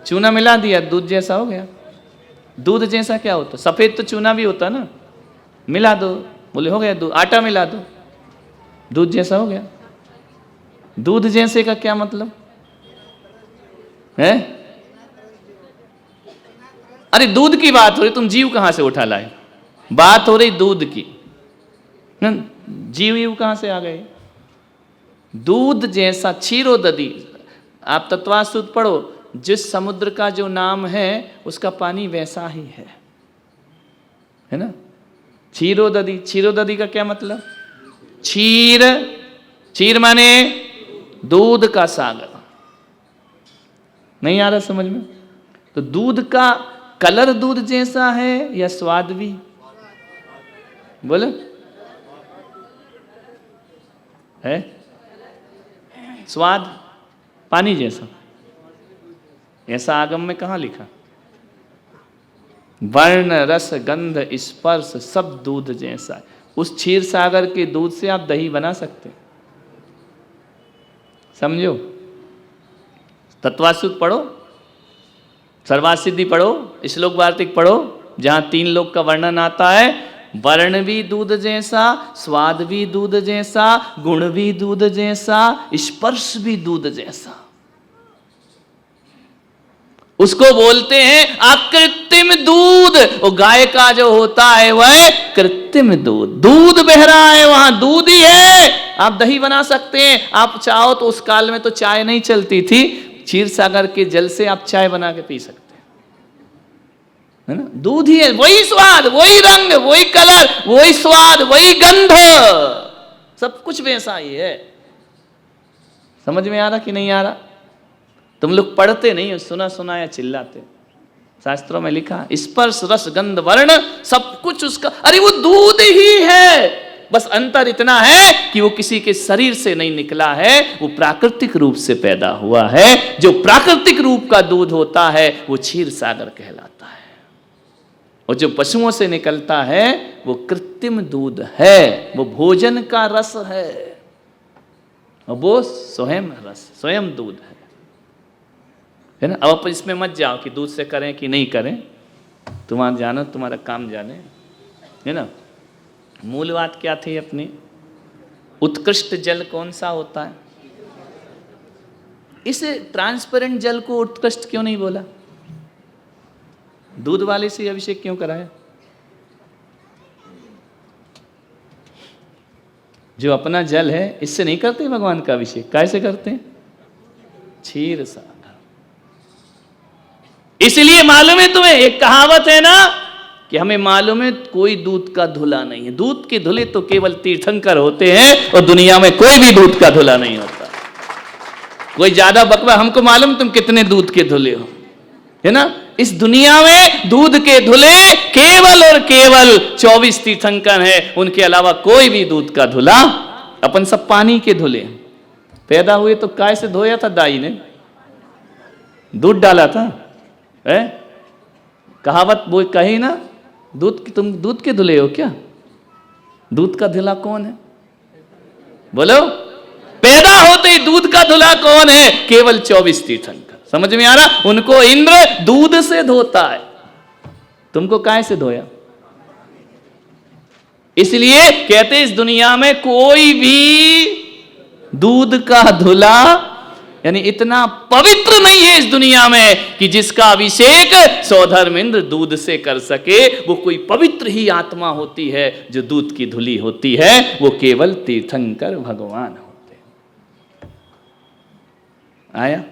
चूना मिला दिया, दूध जैसा हो गया। दूध जैसा क्या होता? सफेद तो चूना भी होता ना, मिला दो, बोले हो गया दूध। आटा मिला दो, दूध जैसा हो गया। दूध जैसे का क्या मतलब है? अरे दूध की बात हो रही, तुम जीव कहां से उठा लाए? बात हो रही दूध की, जीव वीव कहां से आ गए? दूध जैसा क्षीरो दधी। आप तत्वासूत्र पढ़ो, जिस समुद्र का जो नाम है उसका पानी वैसा ही है ना? क्षीरो दधी। क्षीरो दधी का क्या मतलब? क्षीर, क्षीर माने दूध का सागर। नहीं आ रहा समझ में? तो दूध का कलर दूध जैसा है या स्वाद भी? बोले है स्वाद पानी जैसा। ऐसा आगम में कहां लिखा? वर्ण रस गंध स्पर्श सब दूध जैसा है। उस क्षीर सागर के दूध से आप दही बना सकते, समझो। तत्वासूत्र पढ़ो, सर्वासिद्धि पढ़ो, श्लोक वार्तिक पढ़ो, जहां 3 लोक का वर्णन आता है। वर्ण भी दूध जैसा, स्वाद भी दूध जैसा, गुण भी दूध जैसा, स्पर्श भी दूध जैसा। उसको बोलते हैं अकृत्रिम दूध। वो गाय का जो होता है वह कृत्रिम दूध। दूध बह रहा है, वहां दूध ही है। आप दही बना सकते हैं। आप चाहो तो, उस काल में तो चाय नहीं चलती थी, क्षीर सागर के जल से आप चाय बना के पी सकते है ना? दूध ही है, वही स्वाद, वही रंग, वही कलर, वही स्वाद, वही गंध, सब कुछ वैसा ही है। समझ में आ रहा कि नहीं आ रहा? तुम लोग पढ़ते नहीं हो, सुना सुना या चिल्लाते। शास्त्रों में लिखा स्पर्श रस गंध वर्ण सब कुछ उसका, अरे वो दूध ही है। बस अंतर इतना है कि वो किसी के शरीर से नहीं निकला है, वो प्राकृतिक रूप से पैदा हुआ है। जो प्राकृतिक रूप का दूध होता है वो क्षीर सागर कहलाता है, और जो पशुओं से निकलता है वो कृत्रिम दूध है, वो भोजन का रस है, और वो स्वयं रस, स्वयं दूध है ना? अब आप इसमें मत जाओ कि दूध से करें कि नहीं करें, तुम्हारा जानो, तुम्हारा काम जाने, है ना? मूल बात क्या थी अपनी? उत्कृष्ट जल कौन सा होता है? इस ट्रांसपेरेंट जल को उत्कृष्ट क्यों नहीं बोला? दूध वाले से अभिषेक क्यों कराया? जो अपना जल है, इससे नहीं करते भगवान का अभिषेक। कैसे करते हैं? क्षीर सागर। इसलिए मालूम है तुम्हें, एक कहावत है ना कि हमें मालूम है कोई दूध का धुला नहीं है। दूध के धुले तो केवल तीर्थंकर होते हैं, और दुनिया में कोई भी दूध का धुला नहीं होता। कोई ज्यादा बकवा, हमको मालूम तुम कितने दूध के धुले हो, है ना? इस दुनिया में दूध के धुले केवल और केवल 24 तीर्थंकर हैं, उनके अलावा कोई भी दूध का धुला। अपन सब पानी के धुले। पैदा हुए तो काय से धोया था? दाई ने दूध डाला था, है? कहावत वो कही ना, दूध, तुम दूध के धुले हो क्या? दूध का धुला कौन है? बोलो। पैदा होते ही दूध का धुला कौन है? केवल 24 तीर्थंकर। समझ में आ रहा? उनको इंद्र दूध से धोता है, तुमको काय से धोया? इसलिए कहते इस दुनिया में कोई भी दूध का धुला, यानी इतना पवित्र नहीं है इस दुनिया में कि जिसका अभिषेक सौधर्मेंद्र दूध से कर सके। वो कोई पवित्र ही आत्मा होती है जो दूध की धुली होती है, वो केवल तीर्थंकर भगवान होते। आया?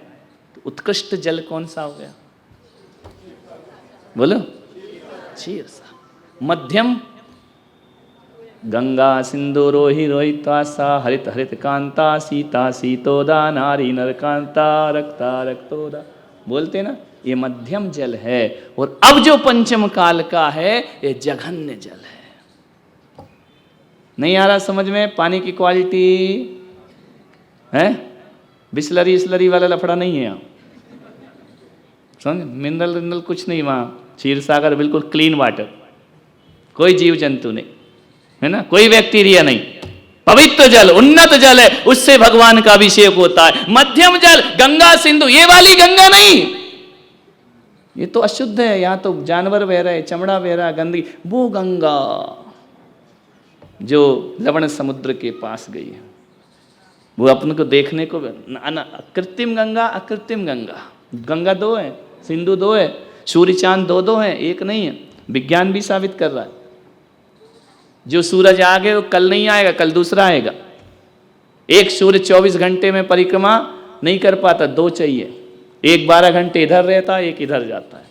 तो उत्कृष्ट जल कौन सा हो गया? बोलो। क्षीर सा। मध्यम गंगा सिंधु रोहि रोहिता सा हरित हरित कांता सीता सीतोदा नारी नरकांता रक्ता रक्तोदा। बोलते ना, ये मध्यम जल है। और अब जो पंचम काल का है ये जघन्य जल है। नहीं आ रहा समझ में? पानी की क्वालिटी है, बिस्लरी स्लरी वाला लफड़ा नहीं है यहाँ, समझ? मिनरल कुछ नहीं वहाँ। क्षीर सागर बिल्कुल क्लीन वाटर, कोई जीव जंतु नहीं है ना, कोई बैक्टीरिया नहीं, पवित्र जल, उन्नत जल है, उससे भगवान का अभिषेक होता है। मध्यम जल गंगा सिंधु, ये वाली गंगा नहीं, ये तो अशुद्ध है, यहाँ तो जानवर बह रहे, चमड़ा बह रहा, गंदगी। वो गंगा जो लवण समुद्र के पास गई है, वो अपन को देखने को कृत्रिम गंगा, अकृत्रिम गंगा। गंगा दो है, सिंधु दो है, सूर्य चांद दो दो है, एक नहीं है। विज्ञान भी साबित कर रहा है। जो सूरज आ गए वो कल नहीं आएगा, कल दूसरा आएगा। एक सूर्य 24 घंटे में परिक्रमा नहीं कर पाता, दो चाहिए। एक 12 घंटे इधर रहता है, एक इधर जाता है।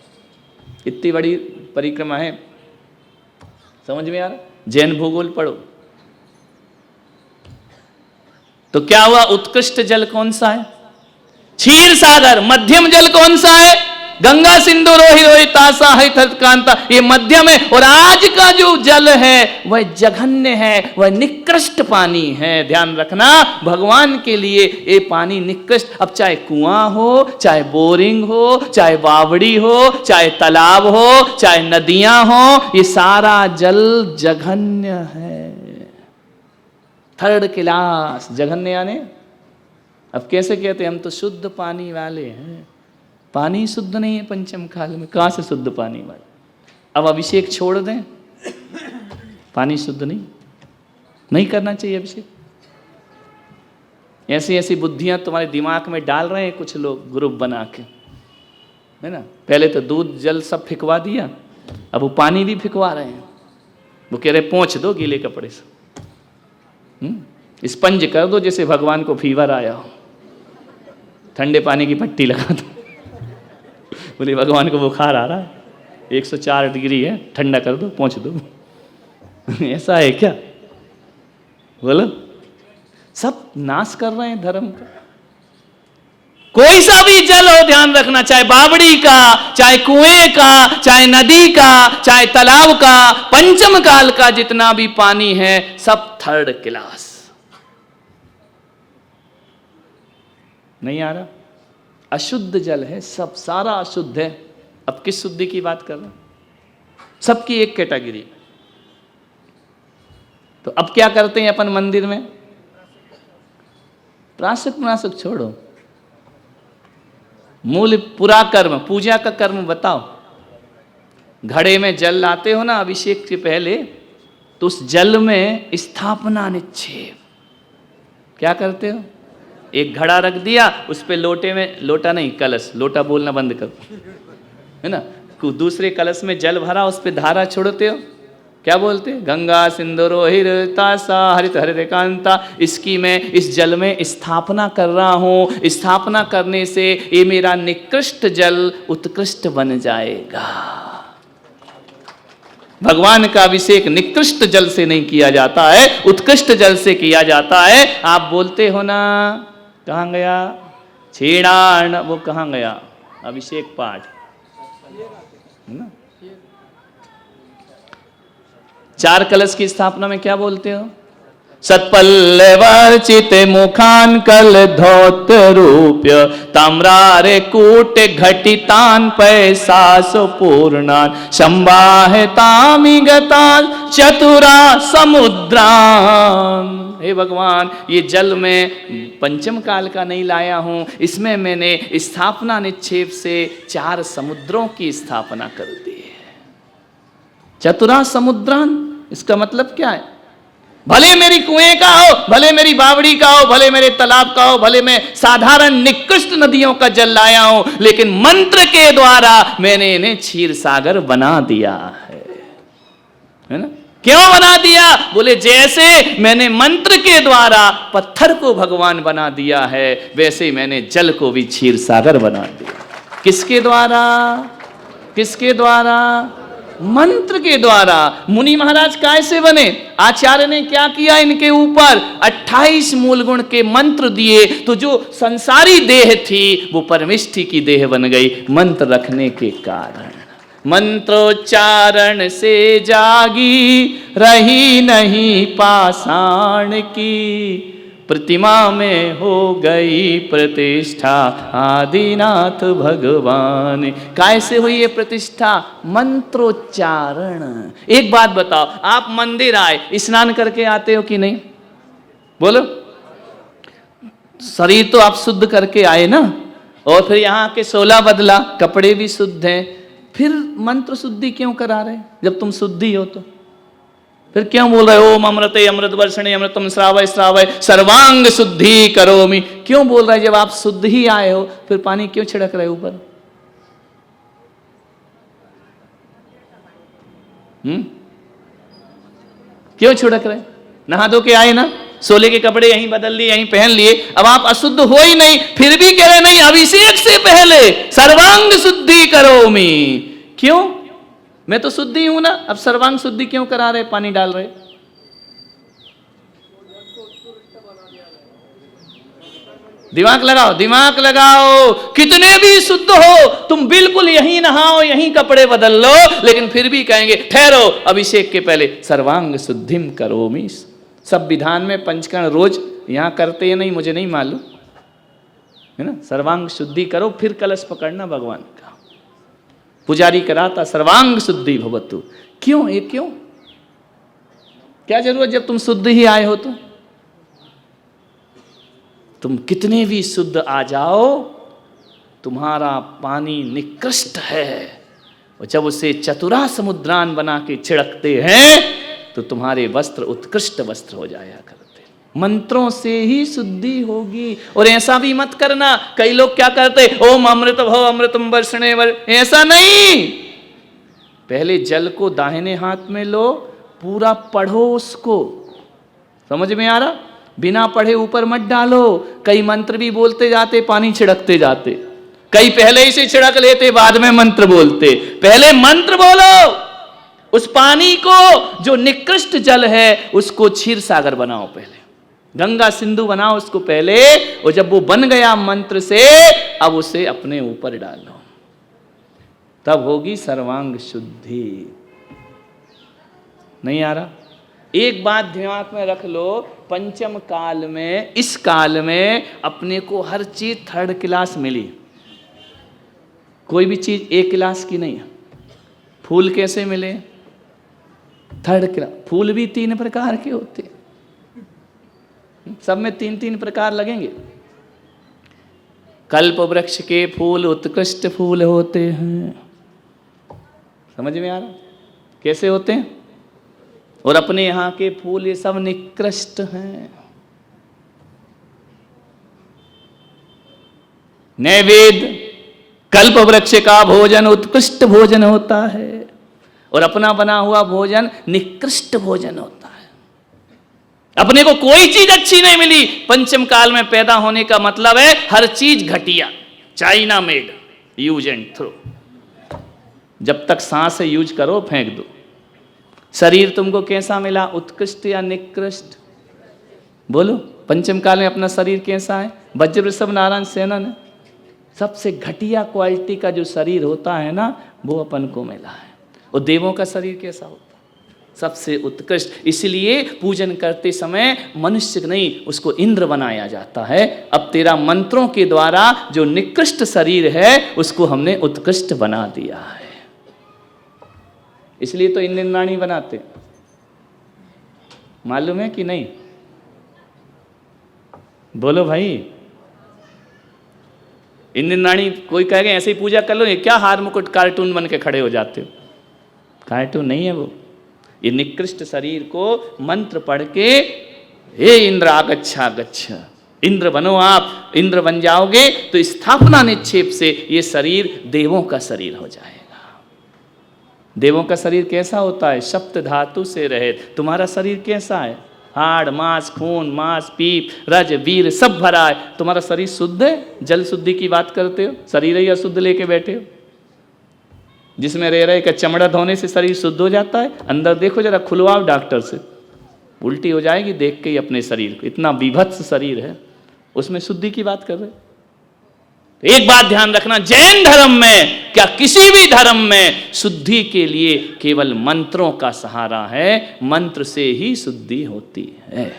इतनी बड़ी परिक्रमा है, समझ में आ रहा? जैन भूगोल पढ़ो। तो क्या हुआ? उत्कृष्ट जल कौन सा है? क्षीर सागर। मध्यम जल कौन सा है? गंगा सिंधु रोहि रोहितासा हरित हरित कांता, ये मध्यम है। और आज का जो जल है वह जघन्य है, वह निकृष्ट पानी है। ध्यान रखना, भगवान के लिए ये पानी निकृष्ट। अब चाहे कुआं हो, चाहे बोरिंग हो, चाहे बावड़ी हो, चाहे तालाब हो, चाहे नदियां हो, ये सारा जल जघन्य है। थर्ड क्लास जघन्य यानी, अब कैसे कहते हैं हम तो शुद्ध पानी वाले हैं। पानी शुद्ध नहीं है पंचम काल में, कहाँ से शुद्ध पानी वाले? अब अभिषेक छोड़ दें, पानी शुद्ध नहीं करना चाहिए अभिषेक। ऐसी ऐसी बुद्धियां तुम्हारे दिमाग में डाल रहे हैं कुछ लोग ग्रुप बना के, है ना। पहले तो दूध जल सब फिकवा दिया, अब वो पानी भी फिकवा रहे हैं। वो कह रहे पोंछ दो गीले कपड़े से, स्पंज कर दो जैसे भगवान को फीवर आया हो, ठंडे पानी की पट्टी लगा दो। बोले भगवान को बुखार आ रहा है, 104 डिग्री है, ठंडा कर दो, पहुंच दो। ऐसा है क्या? बोलो, सब नाश कर रहे हैं धर्म का। कोई सा भी जल हो, ध्यान रखना, चाहे बावड़ी का, चाहे कुएं का, चाहे नदी का, चाहे तालाब का, पंचम काल का जितना भी पानी है सब थर्ड क्लास। नहीं आ रहा? अशुद्ध जल है सब, सारा अशुद्ध है। अब किस शुद्धि की बात कर रहे हैं? सबकी एक कैटेगरी। तो अब क्या करते हैं अपन मंदिर में? प्राशक छोड़ो, मूल पूरा कर्म, पूजा का कर्म बताओ। घड़े में जल लाते हो ना अभिषेक से पहले, तो उस जल में स्थापना निक्षेप क्या करते हो? एक घड़ा रख दिया, उस पे लोटे में, लोटा नहीं कलश, लोटा बोलना बंद करो, है ना। दूसरे कलश में जल भरा, उस पे धारा छोड़ते हो, क्या बोलते? गंगा सिंधु रोहि रोहितासा हरित हरित कांता। इसकी मैं इस जल में स्थापना कर रहा हूं। स्थापना करने से ये मेरा निकृष्ट जल उत्कृष्ट बन जाएगा। भगवान का अभिषेक निकृष्ट जल से नहीं किया जाता है, उत्कृष्ट जल से किया जाता है। आप बोलते हो ना, कहाँ गया छेड़ाण, वो कहाँ गया? अभिषेक पाठ है ना। 4 कलश की स्थापना में क्या बोलते हो? सत्पल्लवर्चित मुखान कल धौत रूप्य ताम्रारे कूट घटितान पैसा सुपूर्णान संवाहतामि गतान चतुरा समुद्रान। हे भगवान, ये जल में पंचम काल का नहीं लाया हूं, इसमें मैंने स्थापना निक्षेप से 4 समुद्रों की स्थापना कर दी है। चतुरा समुद्रान, इसका मतलब क्या है? भले मेरी कुएं का हो, भले मेरी बावड़ी का हो, भले मेरे तालाब का हो, भले मैं साधारण निकृष्ट नदियों का जल लाया हूं, लेकिन मंत्र के द्वारा मैंने इन्हें क्षीर सागर बना दिया है ना। क्यों बना दिया? बोले जैसे मैंने मंत्र के द्वारा पत्थर को भगवान बना दिया है, वैसे मैंने जल को भी क्षीर सागर बना दिया। किसके द्वारा? किसके द्वारा? मंत्र के द्वारा। मुनि महाराज कैसे बने? आचार्य ने क्या किया इनके ऊपर? 28 मूल गुण के मंत्र दिए, तो जो संसारी देह थी वो परमिष्ठि की देह बन गई मंत्र रखने के कारण। मंत्रोच्चारण से जागी रही नहीं पाषाण की, प्रतिमा में हो गई प्रतिष्ठा आदिनाथ भगवान। कैसे हुई ये प्रतिष्ठा? मंत्रोच्चारण। एक बात बताओ, आप मंदिर आए, स्नान करके आते हो कि नहीं? बोलो। शरीर तो आप शुद्ध करके आए ना, और फिर यहाँ के 16 बदला, कपड़े भी शुद्ध हैं, फिर मंत्र शुद्धि क्यों करा रहे? जब तुम शुद्धि हो तो फिर क्यों बोल रहे हो ओम अमृते अमृत वर्षणे अमृतम श्रावय श्रावय सर्वांग शुद्धि करोमि? क्यों बोल रहे? जब आप शुद्ध ही आए हो फिर पानी क्यों छिड़क रहे ऊपर? क्यों छिड़क रहे? नहा धो के आए ना, सोले के कपड़े यहीं बदल लिए, यहीं पहन लिए, अब आप अशुद्ध हो ही नहीं, फिर भी कह रहे नहीं अभिषेक से पहले सर्वांग शुद्धि करोमि। क्यों? मैं तो शुद्धि हूं ना, अब सर्वांग शुद्धि क्यों करा रहे, पानी डाल रहे? दिमाग लगाओ, दिमाग लगाओ। कितने भी शुद्ध हो तुम, बिल्कुल यहीं नहाओ, यहीं कपड़े बदल लो, लेकिन फिर भी कहेंगे ठहरो, अभिषेक के पहले सर्वांग शुद्धिम करोमि। सब विधान में पंचकर्ण रोज यहां करते हैं नहीं, मुझे नहीं मालूम है ना। सर्वांग शुद्धि करो, फिर कलश पकड़ना भगवान का। पुजारी कराता सर्वांग शुद्धि भवतु। क्यों? ये क्यों? क्या जरूरत जब तुम शुद्ध ही आए हो तो? तुम कितने भी शुद्ध आ जाओ, तुम्हारा पानी निकृष्ट है, और जब उसे चतुरा समुद्रान बना के छिड़कते हैं तो तुम्हारे वस्त्र उत्कृष्ट वस्त्र हो जाया करते। मंत्रों से ही शुद्धि होगी। और ऐसा भी मत करना, कई लोग क्या करते, ओम अमृत भव अमृतम वर्षणे ऐसा नहीं। पहले जल को दाहिने हाथ में लो, पूरा पढ़ो उसको। समझ में आ रहा? बिना पढ़े ऊपर मत डालो। कई मंत्र भी बोलते जाते, पानी छिड़कते जाते। कई पहले ही से छिड़क लेते, बाद में मंत्र बोलते। पहले मंत्र बोलो, उस पानी को, जो निकृष्ट जल है उसको क्षीर सागर बनाओ, पहले गंगा सिंधु बनाओ उसको पहले, और जब वो बन गया मंत्र से, अब उसे अपने ऊपर डालो, तब होगी सर्वांग शुद्धि। नहीं आ रहा? एक बात ध्यान में रख लो, पंचम काल में, इस काल में अपने को हर चीज 3rd क्लास मिली। कोई भी चीज 1 क्लास की नहीं है। फूल कैसे मिले? 3rd class. फूल भी 3 प्रकार के होते, सब में 3-3 प्रकार लगेंगे। कल्प वृक्ष के फूल उत्कृष्ट फूल होते हैं। समझ में आ रहा? कैसे होते हैं? और अपने यहां के फूल ये सब निकृष्ट हैं। नैवेद्य, कल्प वृक्ष का भोजन उत्कृष्ट भोजन होता है, और अपना बना हुआ भोजन निकृष्ट भोजन होता है। अपने को कोई चीज अच्छी नहीं मिली। पंचम काल में पैदा होने का मतलब है हर चीज घटिया, China made, use and throw. जब तक सांस है यूज करो, फेंक दो। शरीर तुमको कैसा मिला? उत्कृष्ट या निकृष्ट? बोलो। पंचम काल में अपना शरीर कैसा है? वज्र वृषभ नारायण सेनन है। सबसे घटिया क्वालिटी का जो शरीर होता है ना, वो अपन को मिला है। और देवों का शरीर कैसा होता है? सबसे उत्कृष्ट। इसलिए पूजन करते समय मनुष्य नहीं, उसको इंद्र बनाया जाता है। अब तेरा मंत्रों के द्वारा जो निकृष्ट शरीर है उसको हमने उत्कृष्ट बना दिया है। इसलिए तो इंद्राणी बनाते, मालूम है कि नहीं? बोलो भाई। इंद्राणी कोई कहेगा ऐसे ही पूजा कर लो, ये क्या हार मुकुट कार्टून बन के खड़े हो जाते हो? कार्टून नहीं है वो। ये निकृष्ट शरीर को मंत्र पढ़ के, हे इंद्र आगच्छा गच्छ, इंद्र बनो आप। इंद्र बन जाओगे तो स्थापना निक्षेप से ये शरीर देवों का शरीर हो जाएगा। देवों का शरीर कैसा होता है? सप्त धातु से रहित। तुम्हारा शरीर कैसा है? हाड़, मांस, खून, मांस, पीप, रज, वीर सब भरा है। तुम्हारा शरीर शुद्ध है? जल शुद्धि की बात करते हो, शरीर ही अशुद्ध लेके बैठे हो। जिसमें रह रहे का चमड़ा धोने से शरीर शुद्ध हो जाता है। अंदर देखो जरा, खुलवाओ डॉक्टर से, उल्टी हो जाएगी देख के ही अपने शरीर को। इतना विभत्स शरीर है, उसमें शुद्धि की बात कर रहे। एक बात ध्यान रखना, जैन धर्म में क्या किसी भी धर्म में शुद्धि के लिए केवल मंत्रों का सहारा है, मंत्र से ही शुद्धि होती है।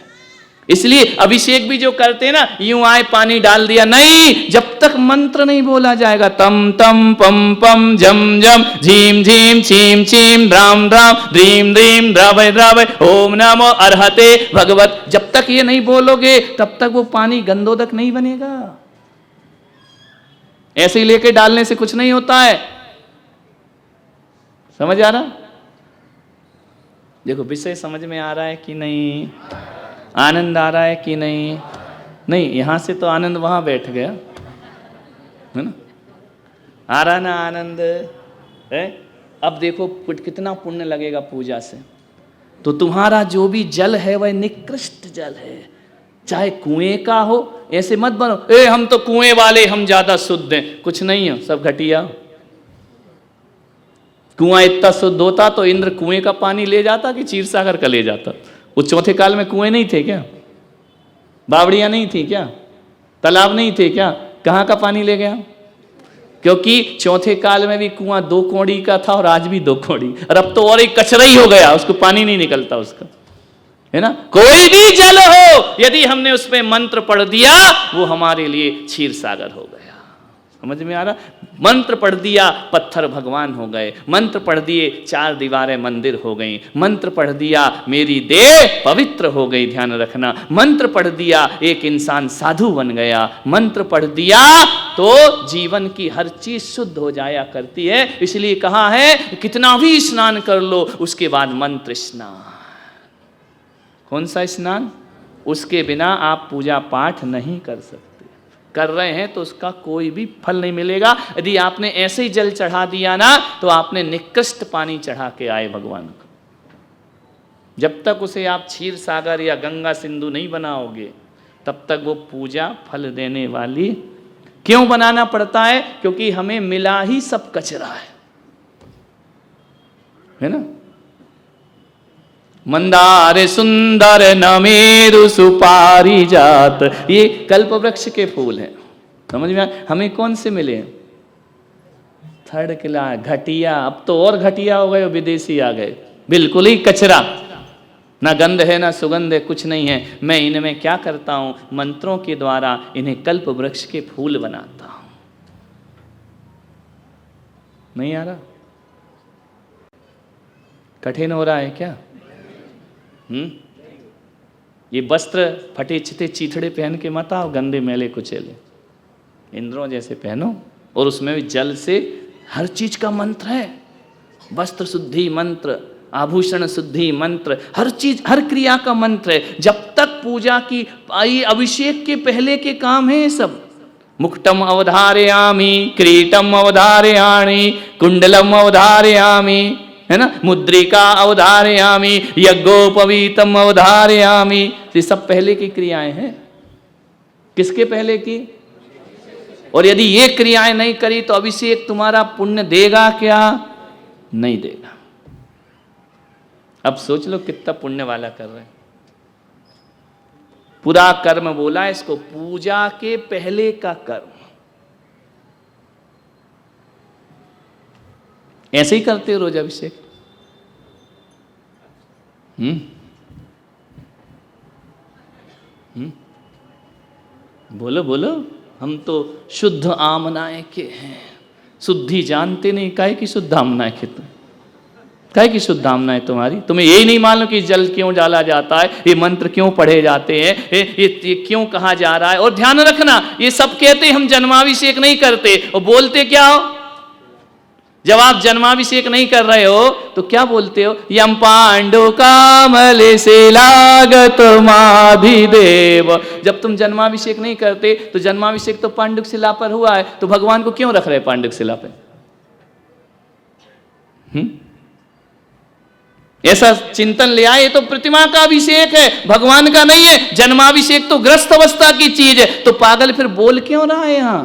इसलिए अभिषेक भी जो करते हैं ना, यूं आए पानी डाल दिया, नहीं, जब तक मंत्र नहीं बोला जाएगा, तम तम पम पम झम झम झीम झीम छीम छीम द्राम द्राम ध्रीम ध्रीम द्रावय द्रावय ओम नमो अर्हते भगवत, जब तक ये नहीं बोलोगे तब तक वो पानी गंधोदक नहीं बनेगा। ऐसे ही लेके डालने से कुछ नहीं होता है। समझ आ रहा? देखो विषय समझ में आ रहा है कि नहीं? आनंद आ रहा है कि नहीं? नहीं, यहां से तो आनंद वहां बैठ गया है ना। आ रहा ना आनंद है? अब देखो कितना पुण्य लगेगा पूजा से। तो तुम्हारा जो भी जल है वह निकृष्ट जल है, चाहे कुएं का हो। ऐसे मत बनो, हम तो कुएं वाले, हम ज्यादा शुद्ध हैं। कुछ नहीं है, सब घटिया। कुआं इतना शुद्ध होता तो इंद्र कुएं का पानी ले जाता कि क्षीर सागर का ले जाता? उस चौथे काल में कुएं नहीं थे क्या? बावड़ियां नहीं थी क्या? तालाब नहीं थे क्या? कहां का पानी ले गया? क्योंकि चौथे काल में भी कुआं 2 कौड़ी का था और आज भी 2 कौड़ी, और अब तो और एक कचरा ही हो गया, उसको पानी नहीं निकलता उसका, है ना। कोई भी जल हो, यदि हमने उसमें मंत्र पढ़ दिया वो हमारे लिए क्षीर सागर हो गया। समझ में आ रहा? मंत्र पढ़ दिया पत्थर भगवान हो गए, मंत्र पढ़ दिए 4 दीवारें मंदिर हो गई, मंत्र पढ़ दिया मेरी देह पवित्र हो गई। ध्यान रखना, मंत्र पढ़ दिया एक इंसान साधु बन गया, मंत्र पढ़ दिया तो जीवन की हर चीज शुद्ध हो जाया करती है। इसलिए कहा है कितना भी स्नान कर लो, उसके बाद मंत्र स्नान। कौन सा स्नान? उसके बिना आप पूजा पाठ नहीं कर सकते। कर रहे हैं तो उसका कोई भी फल नहीं मिलेगा। यदि आपने ऐसे ही जल चढ़ा दिया ना, तो आपने निकृष्ट पानी चढ़ा के आए भगवान को। जब तक उसे आप क्षीर सागर या गंगा सिंधु नहीं बनाओगे, तब तक वो पूजा फल देने वाली। क्यों बनाना पड़ता है? क्योंकि हमें मिला ही सब कचरा है ना। मंदार सुंदर नमेरु सुपारी जात, ये कल्प वृक्ष के फूल हैं। समझ में? हमें कौन से मिले? थर्ड क्लास घटिया। अब तो और घटिया हो गए, विदेशी आ गए, बिल्कुल ही कचरा, ना गंध है ना सुगंध है, कुछ नहीं है। मैं इनमें क्या करता हूं? मंत्रों के द्वारा इन्हें कल्प वृक्ष के फूल बनाता हूं। नहीं आ रहा? कठिन हो रहा है क्या? ये वस्त्र फटे चिते चीथड़े पहन के मत आओ, गंदे मैले कुचेले, इंद्रों जैसे पहनो। और उसमें भी जल से हर चीज का मंत्र है। वस्त्र शुद्धि मंत्र, आभूषण शुद्धि मंत्र, हर चीज हर क्रिया का मंत्र है। जब तक पूजा की अभिषेक के पहले के काम है सब। मुक्तम अवधारयामि, क्रीटम अवधारयामि, कुंडलम अवधारयामि, है ना, मुद्रिका अवधारयामि, यज्ञोपवीतम अवधारयामि। ये सब पहले की क्रियाएं हैं। किसके पहले की? और यदि ये क्रियाएं नहीं करी तो अभिषेक तुम्हारा पुण्य देगा क्या? नहीं देगा। अब सोच लो कितना पुण्य वाला कर रहे हैं। पूरा कर्म बोला इसको, पूजा के पहले का कर्म। ऐसे ही करते हो रोज अभिषेक? बोलो बोलो। हम तो शुद्ध आमनाए के हैं, शुद्धि जानते नहीं। काहे की शुद्ध आमनाए के तुम? काहे की शुद्ध आमनाए तुम्हारी? तुम्हें यही नहीं मालूम कि जल क्यों डाला जाता है, ये मंत्र क्यों पढ़े जाते हैं, ये क्यों कहा जा रहा है। और ध्यान रखना, ये सब कहते हम जन्माभिषेक नहीं करते, और बोलते क्या हो? जब आप जन्माभिषेक नहीं कर रहे हो तो क्या बोलते हो? यम पांडु कामले से लागत माभिदेव। जब तुम जन्माभिषेक नहीं करते तो जन्माभिषेक तो पांडुक शिला पर हुआ है, तो भगवान को क्यों रख रहे पांडुक शिला पे? ऐसा चिंतन ले आए। तो प्रतिमा का अभिषेक है, भगवान का नहीं है। जन्माभिषेक तो ग्रस्त अवस्था की चीज है। तो पागल फिर बोल क्यों रहा है? यहां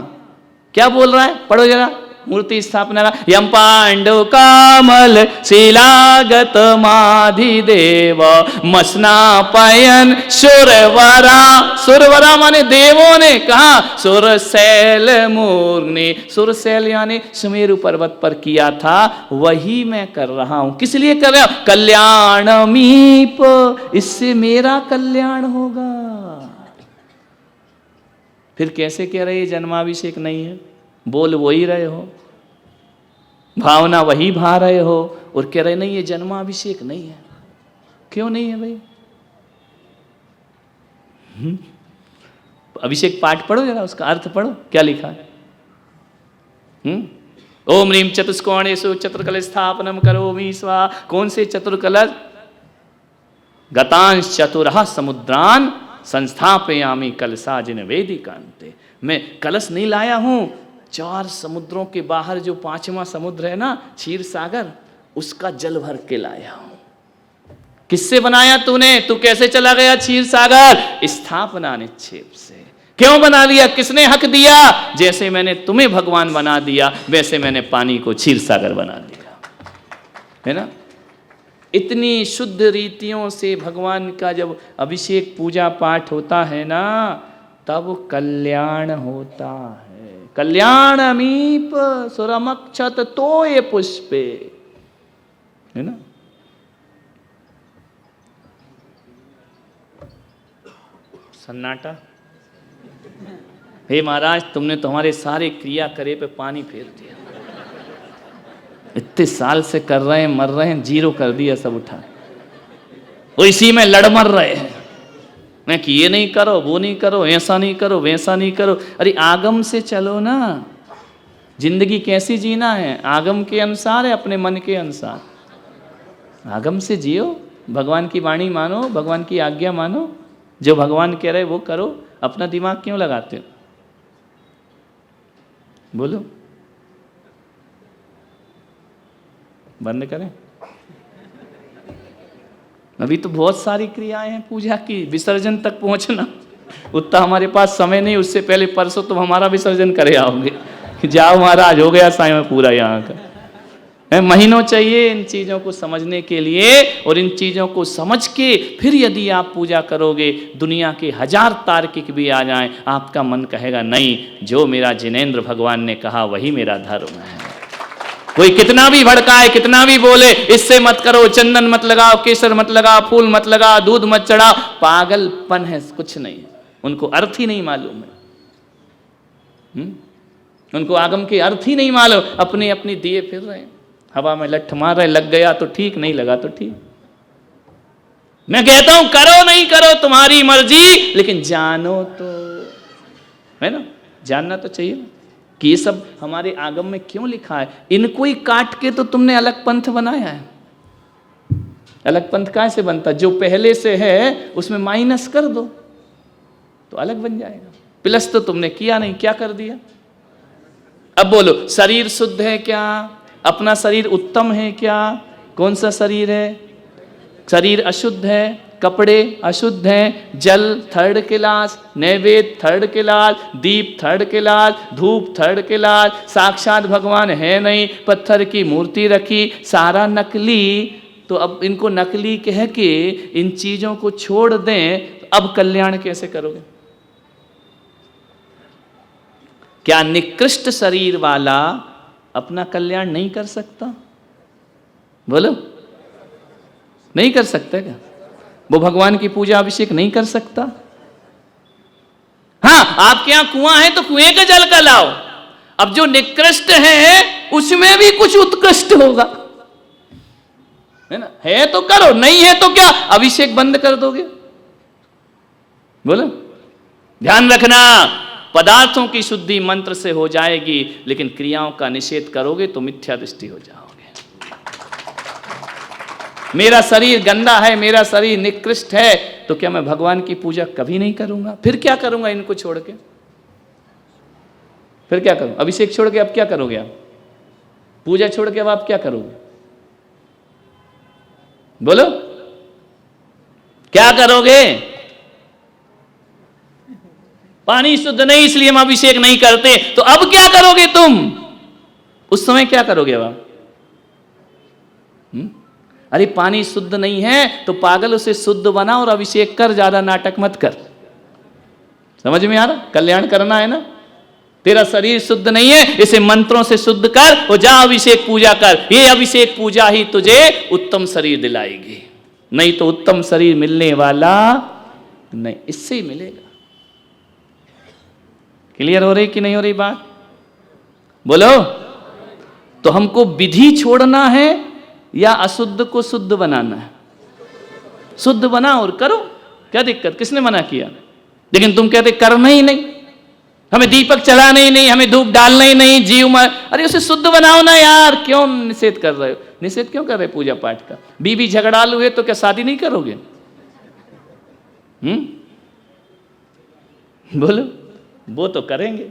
क्या बोल रहा है? पढ़ो जरा, मूर्ति स्थापना का। यम पांडु कामल शिलागत माधिदेव मसनापयन सुरवरा। सुरवरा माने देवों ने कहा, सुरशैल मूर्नि, सुरशैल यानी सुमेरु पर्वत पर किया था, वही मैं कर रहा हूं। किस लिए कर रहा हूं? कल्याणमीप, इससे मेरा कल्याण होगा। फिर कैसे कह रहे जन्माभिषेक नहीं है? बोल वही रहे हो, भावना वही भा रहे हो, और कह रहे नहीं ये जन्माभिषेक नहीं है। क्यों नहीं है भाई? अभिषेक पाठ पढ़ो जरा, उसका अर्थ पढ़ो, क्या लिखा है? ओम ह्रीम चतुष्कोणेषु चतुर्कलश स्थापनम करोमि स्वाहा। कौन से चतुर्कलश? गतांश चतुरः समुद्रान संस्थापयामि कलशाजिन वेदिकांते। मैं कलश नहीं लाया हूं, 4 समुद्रों के बाहर जो 5वां समुद्र है ना, क्षीर सागर, उसका जल भर के लाया हूं। किससे बनाया तूने? तू कैसे चला गया क्षीर सागर? स्थापना निक्षेप से। क्यों बना दिया? किसने हक दिया? जैसे मैंने तुम्हें भगवान बना दिया, वैसे मैंने पानी को क्षीर सागर बना दिया, है ना। इतनी शुद्ध रीतियों से भगवान का जब अभिषेक पूजा पाठ होता है ना, तब कल्याण होता है। कल्याणमीप सुरमक्षत तोय पुष्पे, है ना। सन्नाटा। हे महाराज, तुमने तो हमारे सारे क्रिया करे पे पानी फेर दिया। इतने साल से कर रहे हैं, मर रहे हैं, जीरो कर दिया सब उठा। वो इसी में लड़ मर रहे हैं, मैं कि ये नहीं करो, वो नहीं करो, ऐसा नहीं करो, वैसा नहीं करो। अरे आगम से चलो ना। जिंदगी कैसी जीना है? आगम के अनुसार है, अपने मन के अनुसार। आगम से जियो, भगवान की वाणी मानो, भगवान की आज्ञा मानो, जो भगवान कह रहे वो करो। अपना दिमाग क्यों लगाते हो? बोलो, बंद करें। अभी तो बहुत सारी क्रियाएं हैं पूजा की, विसर्जन तक पहुंचना उतना हमारे पास समय नहीं। उससे पहले परसों तुम हमारा विसर्जन करे आओगे। जाओ महाराज, हो गया साय में पूरा यहाँ का। महीनों चाहिए इन चीज़ों को समझने के लिए, और इन चीज़ों को समझ के फिर यदि आप पूजा करोगे, दुनिया के 1000 तार्किक भी आ जाएं, आपका मन कहेगा नहीं, जो मेरा जिनेंद्र भगवान ने कहा वही मेरा धर्म है। कोई कितना भी भड़काए, कितना भी बोले, इससे मत करो, चंदन मत लगाओ, केसर मत लगाओ, फूल मत लगाओ, दूध मत चढ़ाओ, पागलपन है, कुछ नहीं है। उनको अर्थ ही नहीं मालूम है। उनको आगम के अर्थ ही नहीं मालूम, अपने अपनी दिए फिर रहे हैं, हवा में लठ मार रहे। लग गया तो ठीक, नहीं लगा तो ठीक। मैं कहता हूं करो नहीं करो तुम्हारी मर्जी, लेकिन जानो तो, है ना। जानना तो चाहिए ना कि ये सब हमारे आगम में क्यों लिखा है। इनको ही काट के तो तुमने अलग पंथ बनाया है। अलग पंथ कैसे बनता? जो पहले से है उसमें माइनस कर दो तो अलग बन जाएगा। प्लस तो तुमने किया नहीं, क्या कर दिया? अब बोलो, शरीर शुद्ध है क्या? अपना शरीर उत्तम है क्या? कौन सा शरीर है? शरीर अशुद्ध है, कपड़े अशुद्ध हैं, जल 3rd क्लास, नैवेद्य 3rd क्लास, दीप 3rd क्लास, धूप 3rd क्लास, साक्षात भगवान है नहीं, पत्थर की मूर्ति रखी, सारा नकली। तो अब इनको नकली कह के इन चीजों को छोड़ दें, तो अब कल्याण कैसे करोगे? क्या निकृष्ट शरीर वाला अपना कल्याण नहीं कर सकता? बोलो, नहीं कर सकता क्या? वो भगवान की पूजा अभिषेक नहीं कर सकता? हाँ, आपके यहां कुआं है तो कुएं के जल का लाओ। अब जो निकृष्ट है उसमें भी कुछ उत्कृष्ट होगा, है ना। है तो करो, नहीं है तो क्या अभिषेक बंद कर दोगे? बोलो, ध्यान रखना, पदार्थों की शुद्धि मंत्र से हो जाएगी, लेकिन क्रियाओं का निषेध करोगे तो मिथ्या दृष्टि हो जाओगे। मेरा शरीर गंदा है, मेरा शरीर निकृष्ट है, तो क्या मैं भगवान की पूजा कभी नहीं करूंगा? फिर क्या करूंगा इनको छोड़ के? फिर क्या करूं? अभिषेक छोड़ के अब क्या करोगे आप? पूजा छोड़ के अब आप क्या करोगे? बोलो, क्या करोगे? पानी शुद्ध नहीं इसलिए हम अभिषेक नहीं करते, तो अब क्या करोगे तुम? उस समय क्या करोगे अब आप? अरे पानी शुद्ध नहीं है तो पागल उसे शुद्ध बना और अभिषेक कर, ज्यादा नाटक मत कर। समझ में आ रहा? कल्याण करना है ना। तेरा शरीर शुद्ध नहीं है, इसे मंत्रों से शुद्ध कर और जा अभिषेक पूजा कर। ये अभिषेक पूजा ही तुझे उत्तम शरीर दिलाएगी, नहीं तो उत्तम शरीर मिलने वाला नहीं, इससे ही मिलेगा। क्लियर हो रही कि नहीं हो रही बात? बोलो। तो हमको विधि छोड़ना है या अशुद्ध को शुद्ध बनाना है? शुद्ध बनाओ और करो, क्या दिक्कत, किसने मना किया? लेकिन तुम कहते करना ही नहीं, हमें दीपक चलाना ही नहीं, हमें धूप डालना ही नहीं, जीव मर। अरे उसे शुद्ध बनाओ ना यार, क्यों निषेध कर रहे हो? निषेध क्यों कर रहे पूजा पाठ का? बीवी झगड़ालू है तो क्या शादी नहीं करोगे? बोलो। वो तो करेंगे,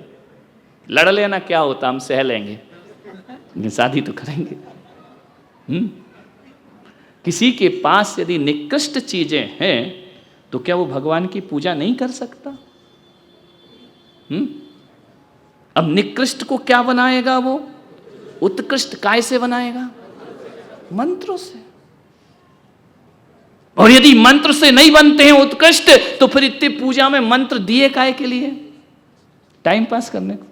लड़ लेना क्या होता, हम सह लेंगे, लेकिन शादी तो करेंगे। किसी के पास यदि निकृष्ट चीजें हैं तो क्या वो भगवान की पूजा नहीं कर सकता? अब निकृष्ट को क्या बनाएगा वो? उत्कृष्ट काय से बनाएगा? मंत्रों से। और यदि मंत्र से नहीं बनते हैं उत्कृष्ट, तो फिर इतने पूजा में मंत्र दिए काय के लिए? टाइम पास करने को।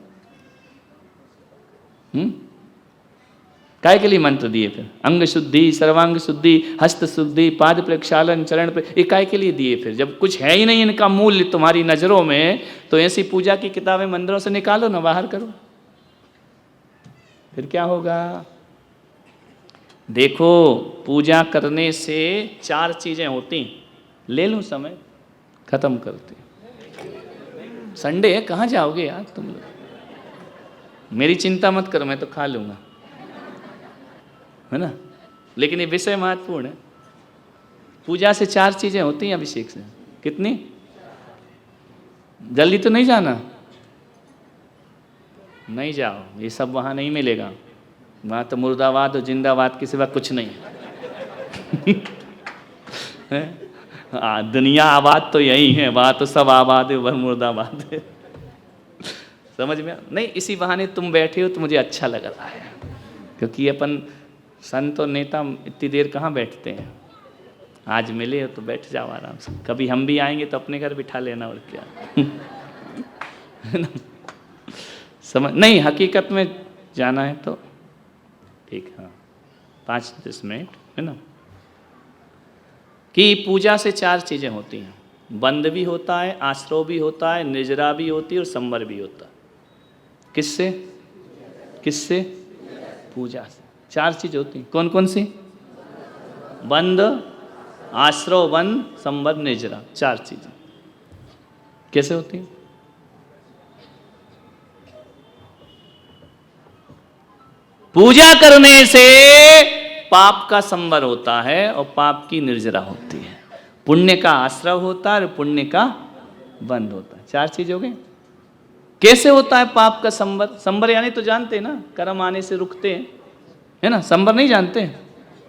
काय के लिए मंत्र दिए फिर? अंग शुद्धि, सर्वांग शुद्धि, हस्त शुद्धि, पाद प्रक्षालन, चरण पे, ये काय के लिए दिए फिर? जब कुछ है ही नहीं इनका मूल्य तुम्हारी नजरों में, तो ऐसी पूजा की किताबें मंदिरों से निकालो ना, बाहर करो, फिर क्या होगा? देखो, पूजा करने से 4 चीजें होती। ले लूं समय, खत्म करते। संडे है, कहाँ जाओगे यार तुम लोग? मेरी चिंता मत करो, मैं तो खा लूंगा, है ना। लेकिन ये विषय महत्वपूर्ण है। पूजा से 4 चीजें होती हैं अभिषेक से। कितनी? जल्दी तो नहीं जाना, नहीं जाओ, ये सब वहां नहीं मिलेगा। वहां तो मुर्दाबाद और जिंदाबाद के सिवा कुछ नहीं है। दुनिया आबाद तो यही है, वहां तो सब आबाद है, वह मुर्दाबाद है। समझ में? नहीं, इसी बहाने तुम बैठे हो तो मुझे अच्छा लग रहा है, क्योंकि अपन संत और नेता इतनी देर कहाँ बैठते हैं। आज मिले हो तो बैठ जाओ आराम से। कभी हम भी आएंगे तो अपने घर बिठा लेना, और क्या। समझ नहीं? हकीकत में जाना है तो ठीक। हाँ, 5-10 मिनट, है ना। कि पूजा से 4 चीजें होती हैं। बंद भी होता है, आश्रव भी होता है, निर्जरा भी होती है और संवर भी होता है। किससे? किससे? पूजा से 4 चीज होती हैं। कौन कौन सी? बंद, आश्रव, बंद, संवर, निर्जरा, 4 चीजें। कैसे होती हैं? पूजा करने से पाप का संवर होता है और पाप की निर्जरा होती है। पुण्य का आश्रव होता है और पुण्य का बंद होता है। 4 चीज हो गई। कैसे होता है पाप का संवर? संवर यानी तो जानते हैं ना, कर्म आने से रुकते हैं, है ना। संवर नहीं जानते?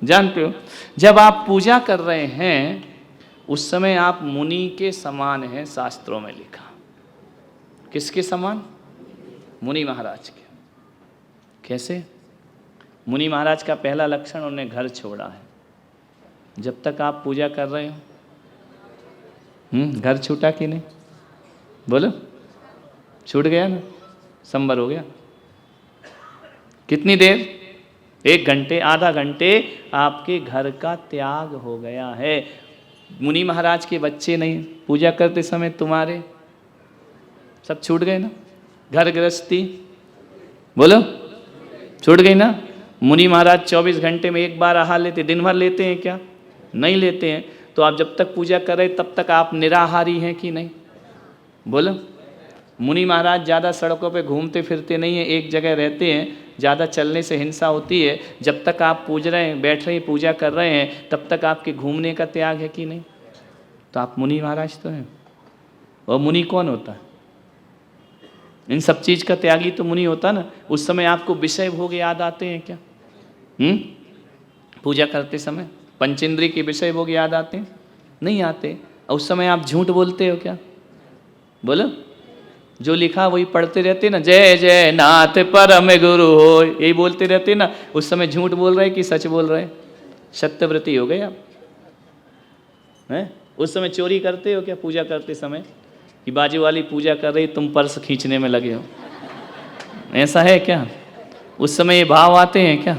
जानते हो। जब आप पूजा कर रहे हैं उस समय आप मुनि के समान हैं, शास्त्रों में लिखा। किसके समान? मुनि महाराज के। कैसे? मुनि महाराज का पहला लक्षण, उन्होंने घर छोड़ा है। जब तक आप पूजा कर रहे हो, घर छूटा कि नहीं? बोलो। छूट गया ना, संवर हो गया। कितनी देर? 1 घंटे, आधा घंटे आपके घर का त्याग हो गया है। मुनि महाराज के बच्चे नहीं, पूजा करते समय तुम्हारे सब छूट गए ना। घर गृहस्थी, बोलो, छूट गई ना। मुनि महाराज 24 घंटे में 1 बार आहार लेते, दिन भर लेते हैं क्या? नहीं लेते हैं। तो आप जब तक पूजा कर रहे तब तक आप निराहारी हैं कि नहीं? बोलो। मुनि महाराज ज़्यादा सड़कों पे घूमते फिरते नहीं हैं, एक जगह रहते हैं। ज़्यादा चलने से हिंसा होती है। जब तक आप पूज रहे हैं, बैठ रहे हैं, पूजा कर रहे हैं, तब तक आपके घूमने का त्याग है कि नहीं? तो आप मुनि महाराज तो हैं। और मुनि कौन होता है? इन सब चीज़ का त्यागी तो मुनि होता ना। उस समय आपको विषय भोग याद आते हैं क्या? पूजा करते समय पंचेंद्रिय के विषय भोग याद आते हैं? नहीं आते। और उस समय आप झूठ बोलते हो क्या? बोलो। जो लिखा वही पढ़ते रहते ना, जय जय नाथ परम गुरु हो, यही बोलते रहते ना, उस समय झूठ बोल रहे कि सच बोल रहे? सत्यव्रती हो गए आप हैं? उस समय चोरी करते हो क्या पूजा करते समय, कि बाजू वाली पूजा कर रही तुम पर्स खींचने में लगे हो? ऐसा है क्या? उस समय ये भाव आते हैं क्या?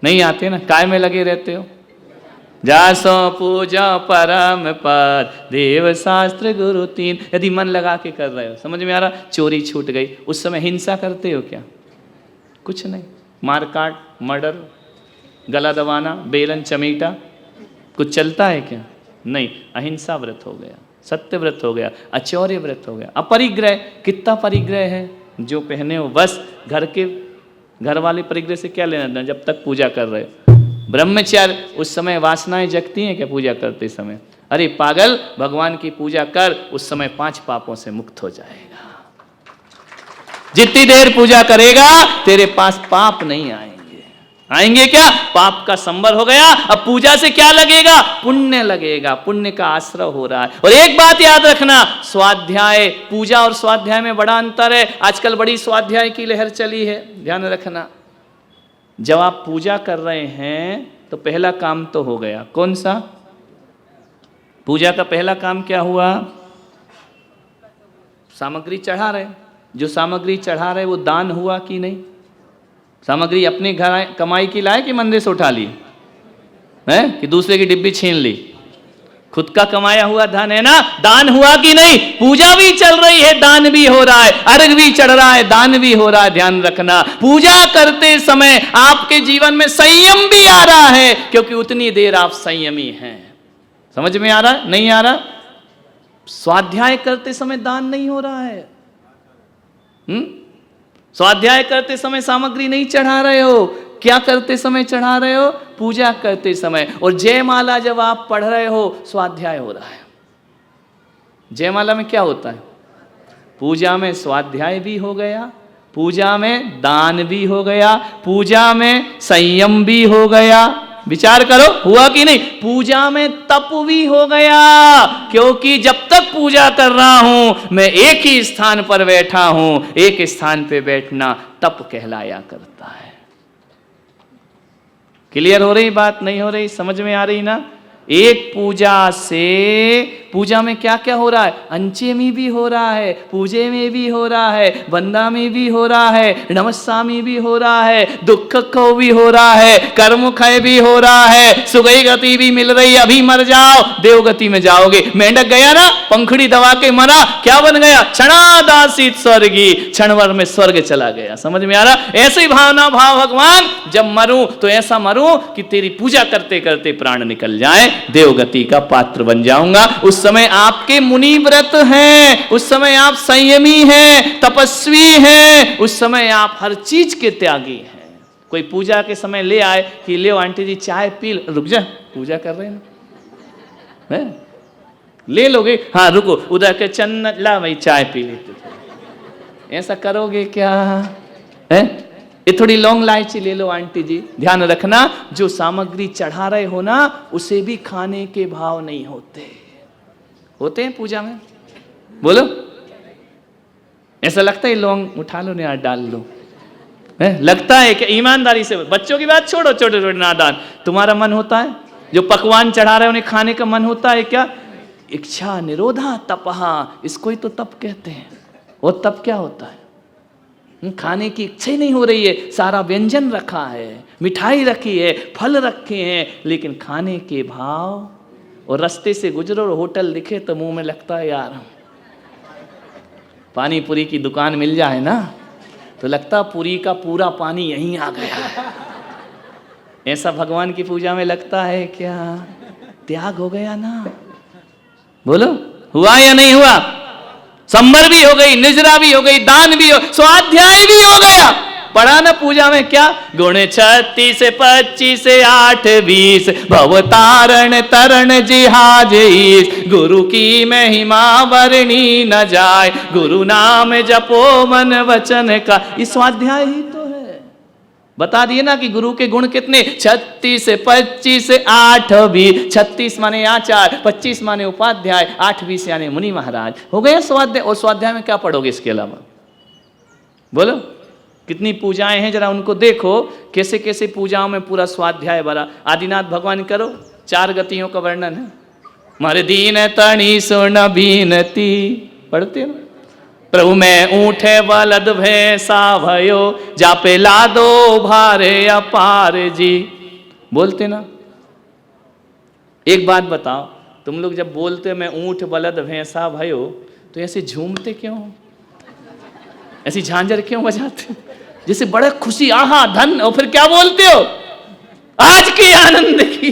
नहीं आते ना, काय में लगे रहते हो? जासो पूजा परम पद देव शास्त्र गुरु तीन, यदि मन लगा के कर रहे हो, समझ में आ रहा? चोरी छूट गई, उस समय हिंसा करते हो क्या? कुछ नहीं, मारकाट, मर्डर, गला दबाना, बेलन चमीटा, कुछ चलता है क्या? नहीं, अहिंसा व्रत हो गया, सत्य व्रत हो गया, अचौर्य व्रत हो गया। अपरिग्रह, कितना परिग्रह है? जो पहने हो बस, घर वाले परिग्रह से क्या लेना देना जब तक पूजा कर रहे हो? ब्रह्मचर्य, उस समय वासनाएं जगती हैं क्या पूजा करते समय? अरे पागल, भगवान की पूजा कर, उस समय 5 पापों से मुक्त हो जाएगा। जितनी देर पूजा करेगा तेरे पास पाप नहीं आएंगे। आएंगे क्या? पाप का संबर हो गया। अब पूजा से क्या लगेगा? पुण्य लगेगा, पुण्य का आश्रय हो रहा है। और एक बात याद रखना, स्वाध्याय, पूजा और स्वाध्याय में बड़ा अंतर है। आजकल बड़ी स्वाध्याय की लहर चली है, ध्यान रखना। जब आप पूजा कर रहे हैं तो पहला काम तो हो गया, कौन सा? पूजा का पहला काम क्या हुआ? सामग्री चढ़ा रहे। जो सामग्री चढ़ा रहे वो दान हुआ कि नहीं? सामग्री अपने घर कमाई की लाए कि मंदिर से उठा ली है, कि दूसरे की डिब्बी छीन ली? खुद का कमाया हुआ धन है ना, दान हुआ कि नहीं? पूजा भी चल रही है, दान भी हो रहा है, अर्घ भी चढ़ रहा है, दान भी हो रहा है। ध्यान रखना, पूजा करते समय आपके जीवन में संयम भी आ रहा है, क्योंकि उतनी देर आप संयमी हैं। समझ में आ रहा? नहीं आ रहा? स्वाध्याय करते समय दान नहीं हो रहा है। स्वाध्याय करते समय सामग्री नहीं चढ़ा रहे हो। क्या करते समय चढ़ा रहे हो? पूजा करते समय। और जयमाला जब आप पढ़ रहे हो, स्वाध्याय हो रहा है। जयमाला में क्या होता है? पूजा में स्वाध्याय भी हो गया, पूजा में दान भी हो गया, पूजा में संयम भी हो गया। विचार करो, हुआ कि नहीं? पूजा में तप भी हो गया, क्योंकि जब तक पूजा कर रहा हूं मैं एक ही स्थान पर बैठा हूं। एक स्थान पे बैठना तप कहलाया करता है। क्लियर हो रही बात? नहीं हो रही? समझ में आ रही ना? एक पूजा से, पूजा में क्या क्या हो रहा है? अंचे में भी हो रहा है, पूजे में भी हो रहा है, वंदा में भी हो रहा है, नमस्सा में भी हो रहा है, दुख को भी हो रहा है, कर्म क्षय भी हो रहा है, सुगई गति भी मिल रही है। अभी मर जाओ, देवगति में जाओगे। मेंढक गया ना, पंखुड़ी दबा के मरा, क्या बन गया? क्षणादासित स्वर्गी, क्षण भर में स्वर्ग चला गया। समझ में आ रहा? ऐसी भावना भाव भगवान, जब मरूं तो ऐसा मरूं कि तेरी पूजा करते करते प्राण निकल जाए, देवगति का पात्र बन जाऊंगा। उस समय आपके मुनि व्रत हैं, उस समय आप संयमी हैं, तपस्वी हैं, उस समय आप हर चीज के त्यागी हैं। कोई पूजा के समय ले आए कि ले आंटी जी चाय पी, रुक जा, पूजा कर रहे हैं ना, ले लोगे? हाँ रुको, उधर के चन्न ला भाई चाय पी लेते। ऐसा करोगे क्या? है? ये थोड़ी लौंग इलायची ले लो आंटी जी। ध्यान रखना, जो सामग्री चढ़ा रहे हो ना, उसे भी खाने के भाव नहीं होते। होते हैं पूजा में? बोलो। ऐसा लगता है लौंग उठा लो ना यार, डाल लो, है? लगता है कि ईमानदारी से, बच्चों की बात छोड़ो, छोटे छोटे नादान, तुम्हारा मन होता है? जो पकवान चढ़ा रहे हैं उन्हें खाने का मन होता है क्या? इच्छा निरोधा तपहा, इसको ही तो तप कहते हैं। और तप क्या होता है? खाने की इच्छा ही नहीं हो रही है, सारा व्यंजन रखा है, मिठाई रखी है, फल रखे हैं, लेकिन खाने के भाव। और रास्ते से गुजरो और होटल दिखे तो मुंह में लगता है यार, पानी पूरी की दुकान मिल जाए ना तो लगता पूरी का पूरा पानी यहीं आ गया। ऐसा भगवान की पूजा में लगता है क्या? त्याग हो गया ना? बोलो, हुआ या नहीं हुआ? संबर भी हो गई, निजरा भी हो गई, दान भी हो, स्वाध्याय भी हो गया। पढ़ा ना पूजा में क्या? गुण 36 25 8 20 भवतारण तरण जिहाज ईश, गुरु की महिमा वर्णी न जाए, गुरु नाम जपो मन वचन का। ये स्वाध्याय ही तो है। बता दिए ना कि गुरु के गुण कितने, 36 25 8 20। 36 माने आचार्य, 25 माने उपाध्याय, 8 20 यानी मुनि महाराज। हो गया स्वाध्याय। और स्वाध्याय में क्या पढ़ोगे इसके अलावा? बोलो कितनी पूजाएं हैं, जरा उनको देखो कैसे कैसे पूजाओं में पूरा स्वाध्याय भरा। आदिनाथ भगवान करो, 4 गतियों का वर्णन है। मारे दीन तणी सुन बीनती, पढ़ते हो? प्रभु में ऊँठे बलद भैंसा भयो, जापे लादो भारे अपार जी। बोलते ना? एक बात बताओ, तुम लोग जब बोलते मैं ऊँट बलद भैंसा भयो तो ऐसे झूमते क्यों? ऐसी झांझर क्यों बजाते? जैसे बड़े खुशी, आहा धन, और फिर क्या बोलते हो? आज के आनंद की।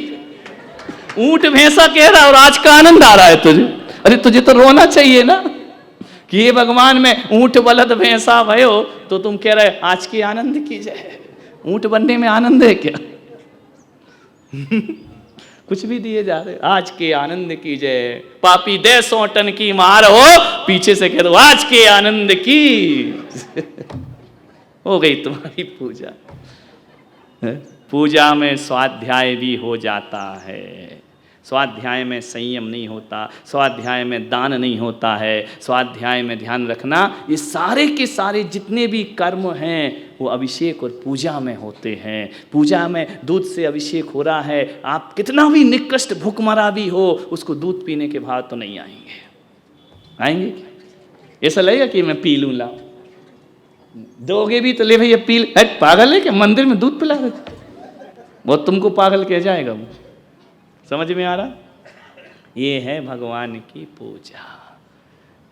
ऊँट भैंसा कह रहा और आज का आनंद आ रहा है तुझे। अरे तुझे तो रोना चाहिए ना कि ये भगवान में ऊँट बलद भैंसा भयो, तो तुम कह रहे आज की आनंद की जय। ऊँट बनने में आनंद है क्या? कुछ भी दिए जा रहे, आज के आनंद की जय। पापी दे सोटन की मार हो, पीछे से कह दो आज के आनंद की। हो गई तुम्हारी पूजा। पूजा में स्वाध्याय भी हो जाता है। स्वाध्याय में संयम नहीं होता, स्वाध्याय में दान नहीं होता है, स्वाध्याय में ध्यान रखना ये सारे के सारे जितने भी कर्म हैं वो अभिषेक और पूजा में होते हैं। पूजा में दूध से अभिषेक हो रहा है, आप कितना भी निकृष्ट भूखमरा भी हो उसको दूध पीने के भाव तो नहीं आएंगे। आएंगे क्या? ऐसा लगेगा कि मैं पी लूँ, लाओ दोगे भी तो ले भैया पी। पागल है क्या? मंदिर में दूध पिला रहे, वो तुमको पागल कह जाएगा वो। समझ में आ रहा? ये है भगवान की पूजा।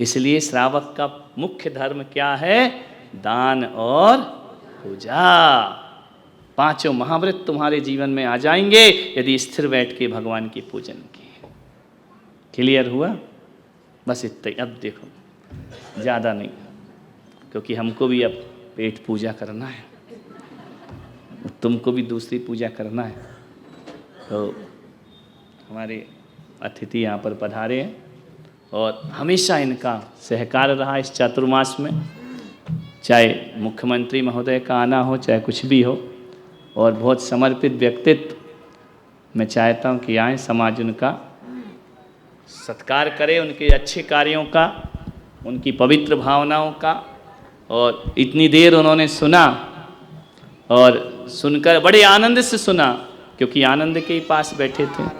इसलिए श्रावक का मुख्य धर्म क्या है? दान और पूजा। 5 महाव्रत तुम्हारे जीवन में आ जाएंगे यदि स्थिर बैठ के भगवान की पूजन की। क्लियर हुआ? बस इतना ही। अब देखो ज़्यादा नहीं, क्योंकि हमको भी अब पेट पूजा करना है, तुमको भी दूसरी पूजा करना है। तो हमारे अतिथि यहाँ पर पधारे हैं और हमेशा इनका सहकार रहा इस चातुर्मास में, चाहे मुख्यमंत्री महोदय का आना हो चाहे कुछ भी हो। और बहुत समर्पित व्यक्तित्व, मैं चाहता हूँ कि आए, समाज उनका सत्कार करे, उनके अच्छे कार्यों का, उनकी पवित्र भावनाओं का। और इतनी देर उन्होंने सुना और सुनकर बड़े आनंद से सुना, क्योंकि आनंद के ही पास बैठे थे।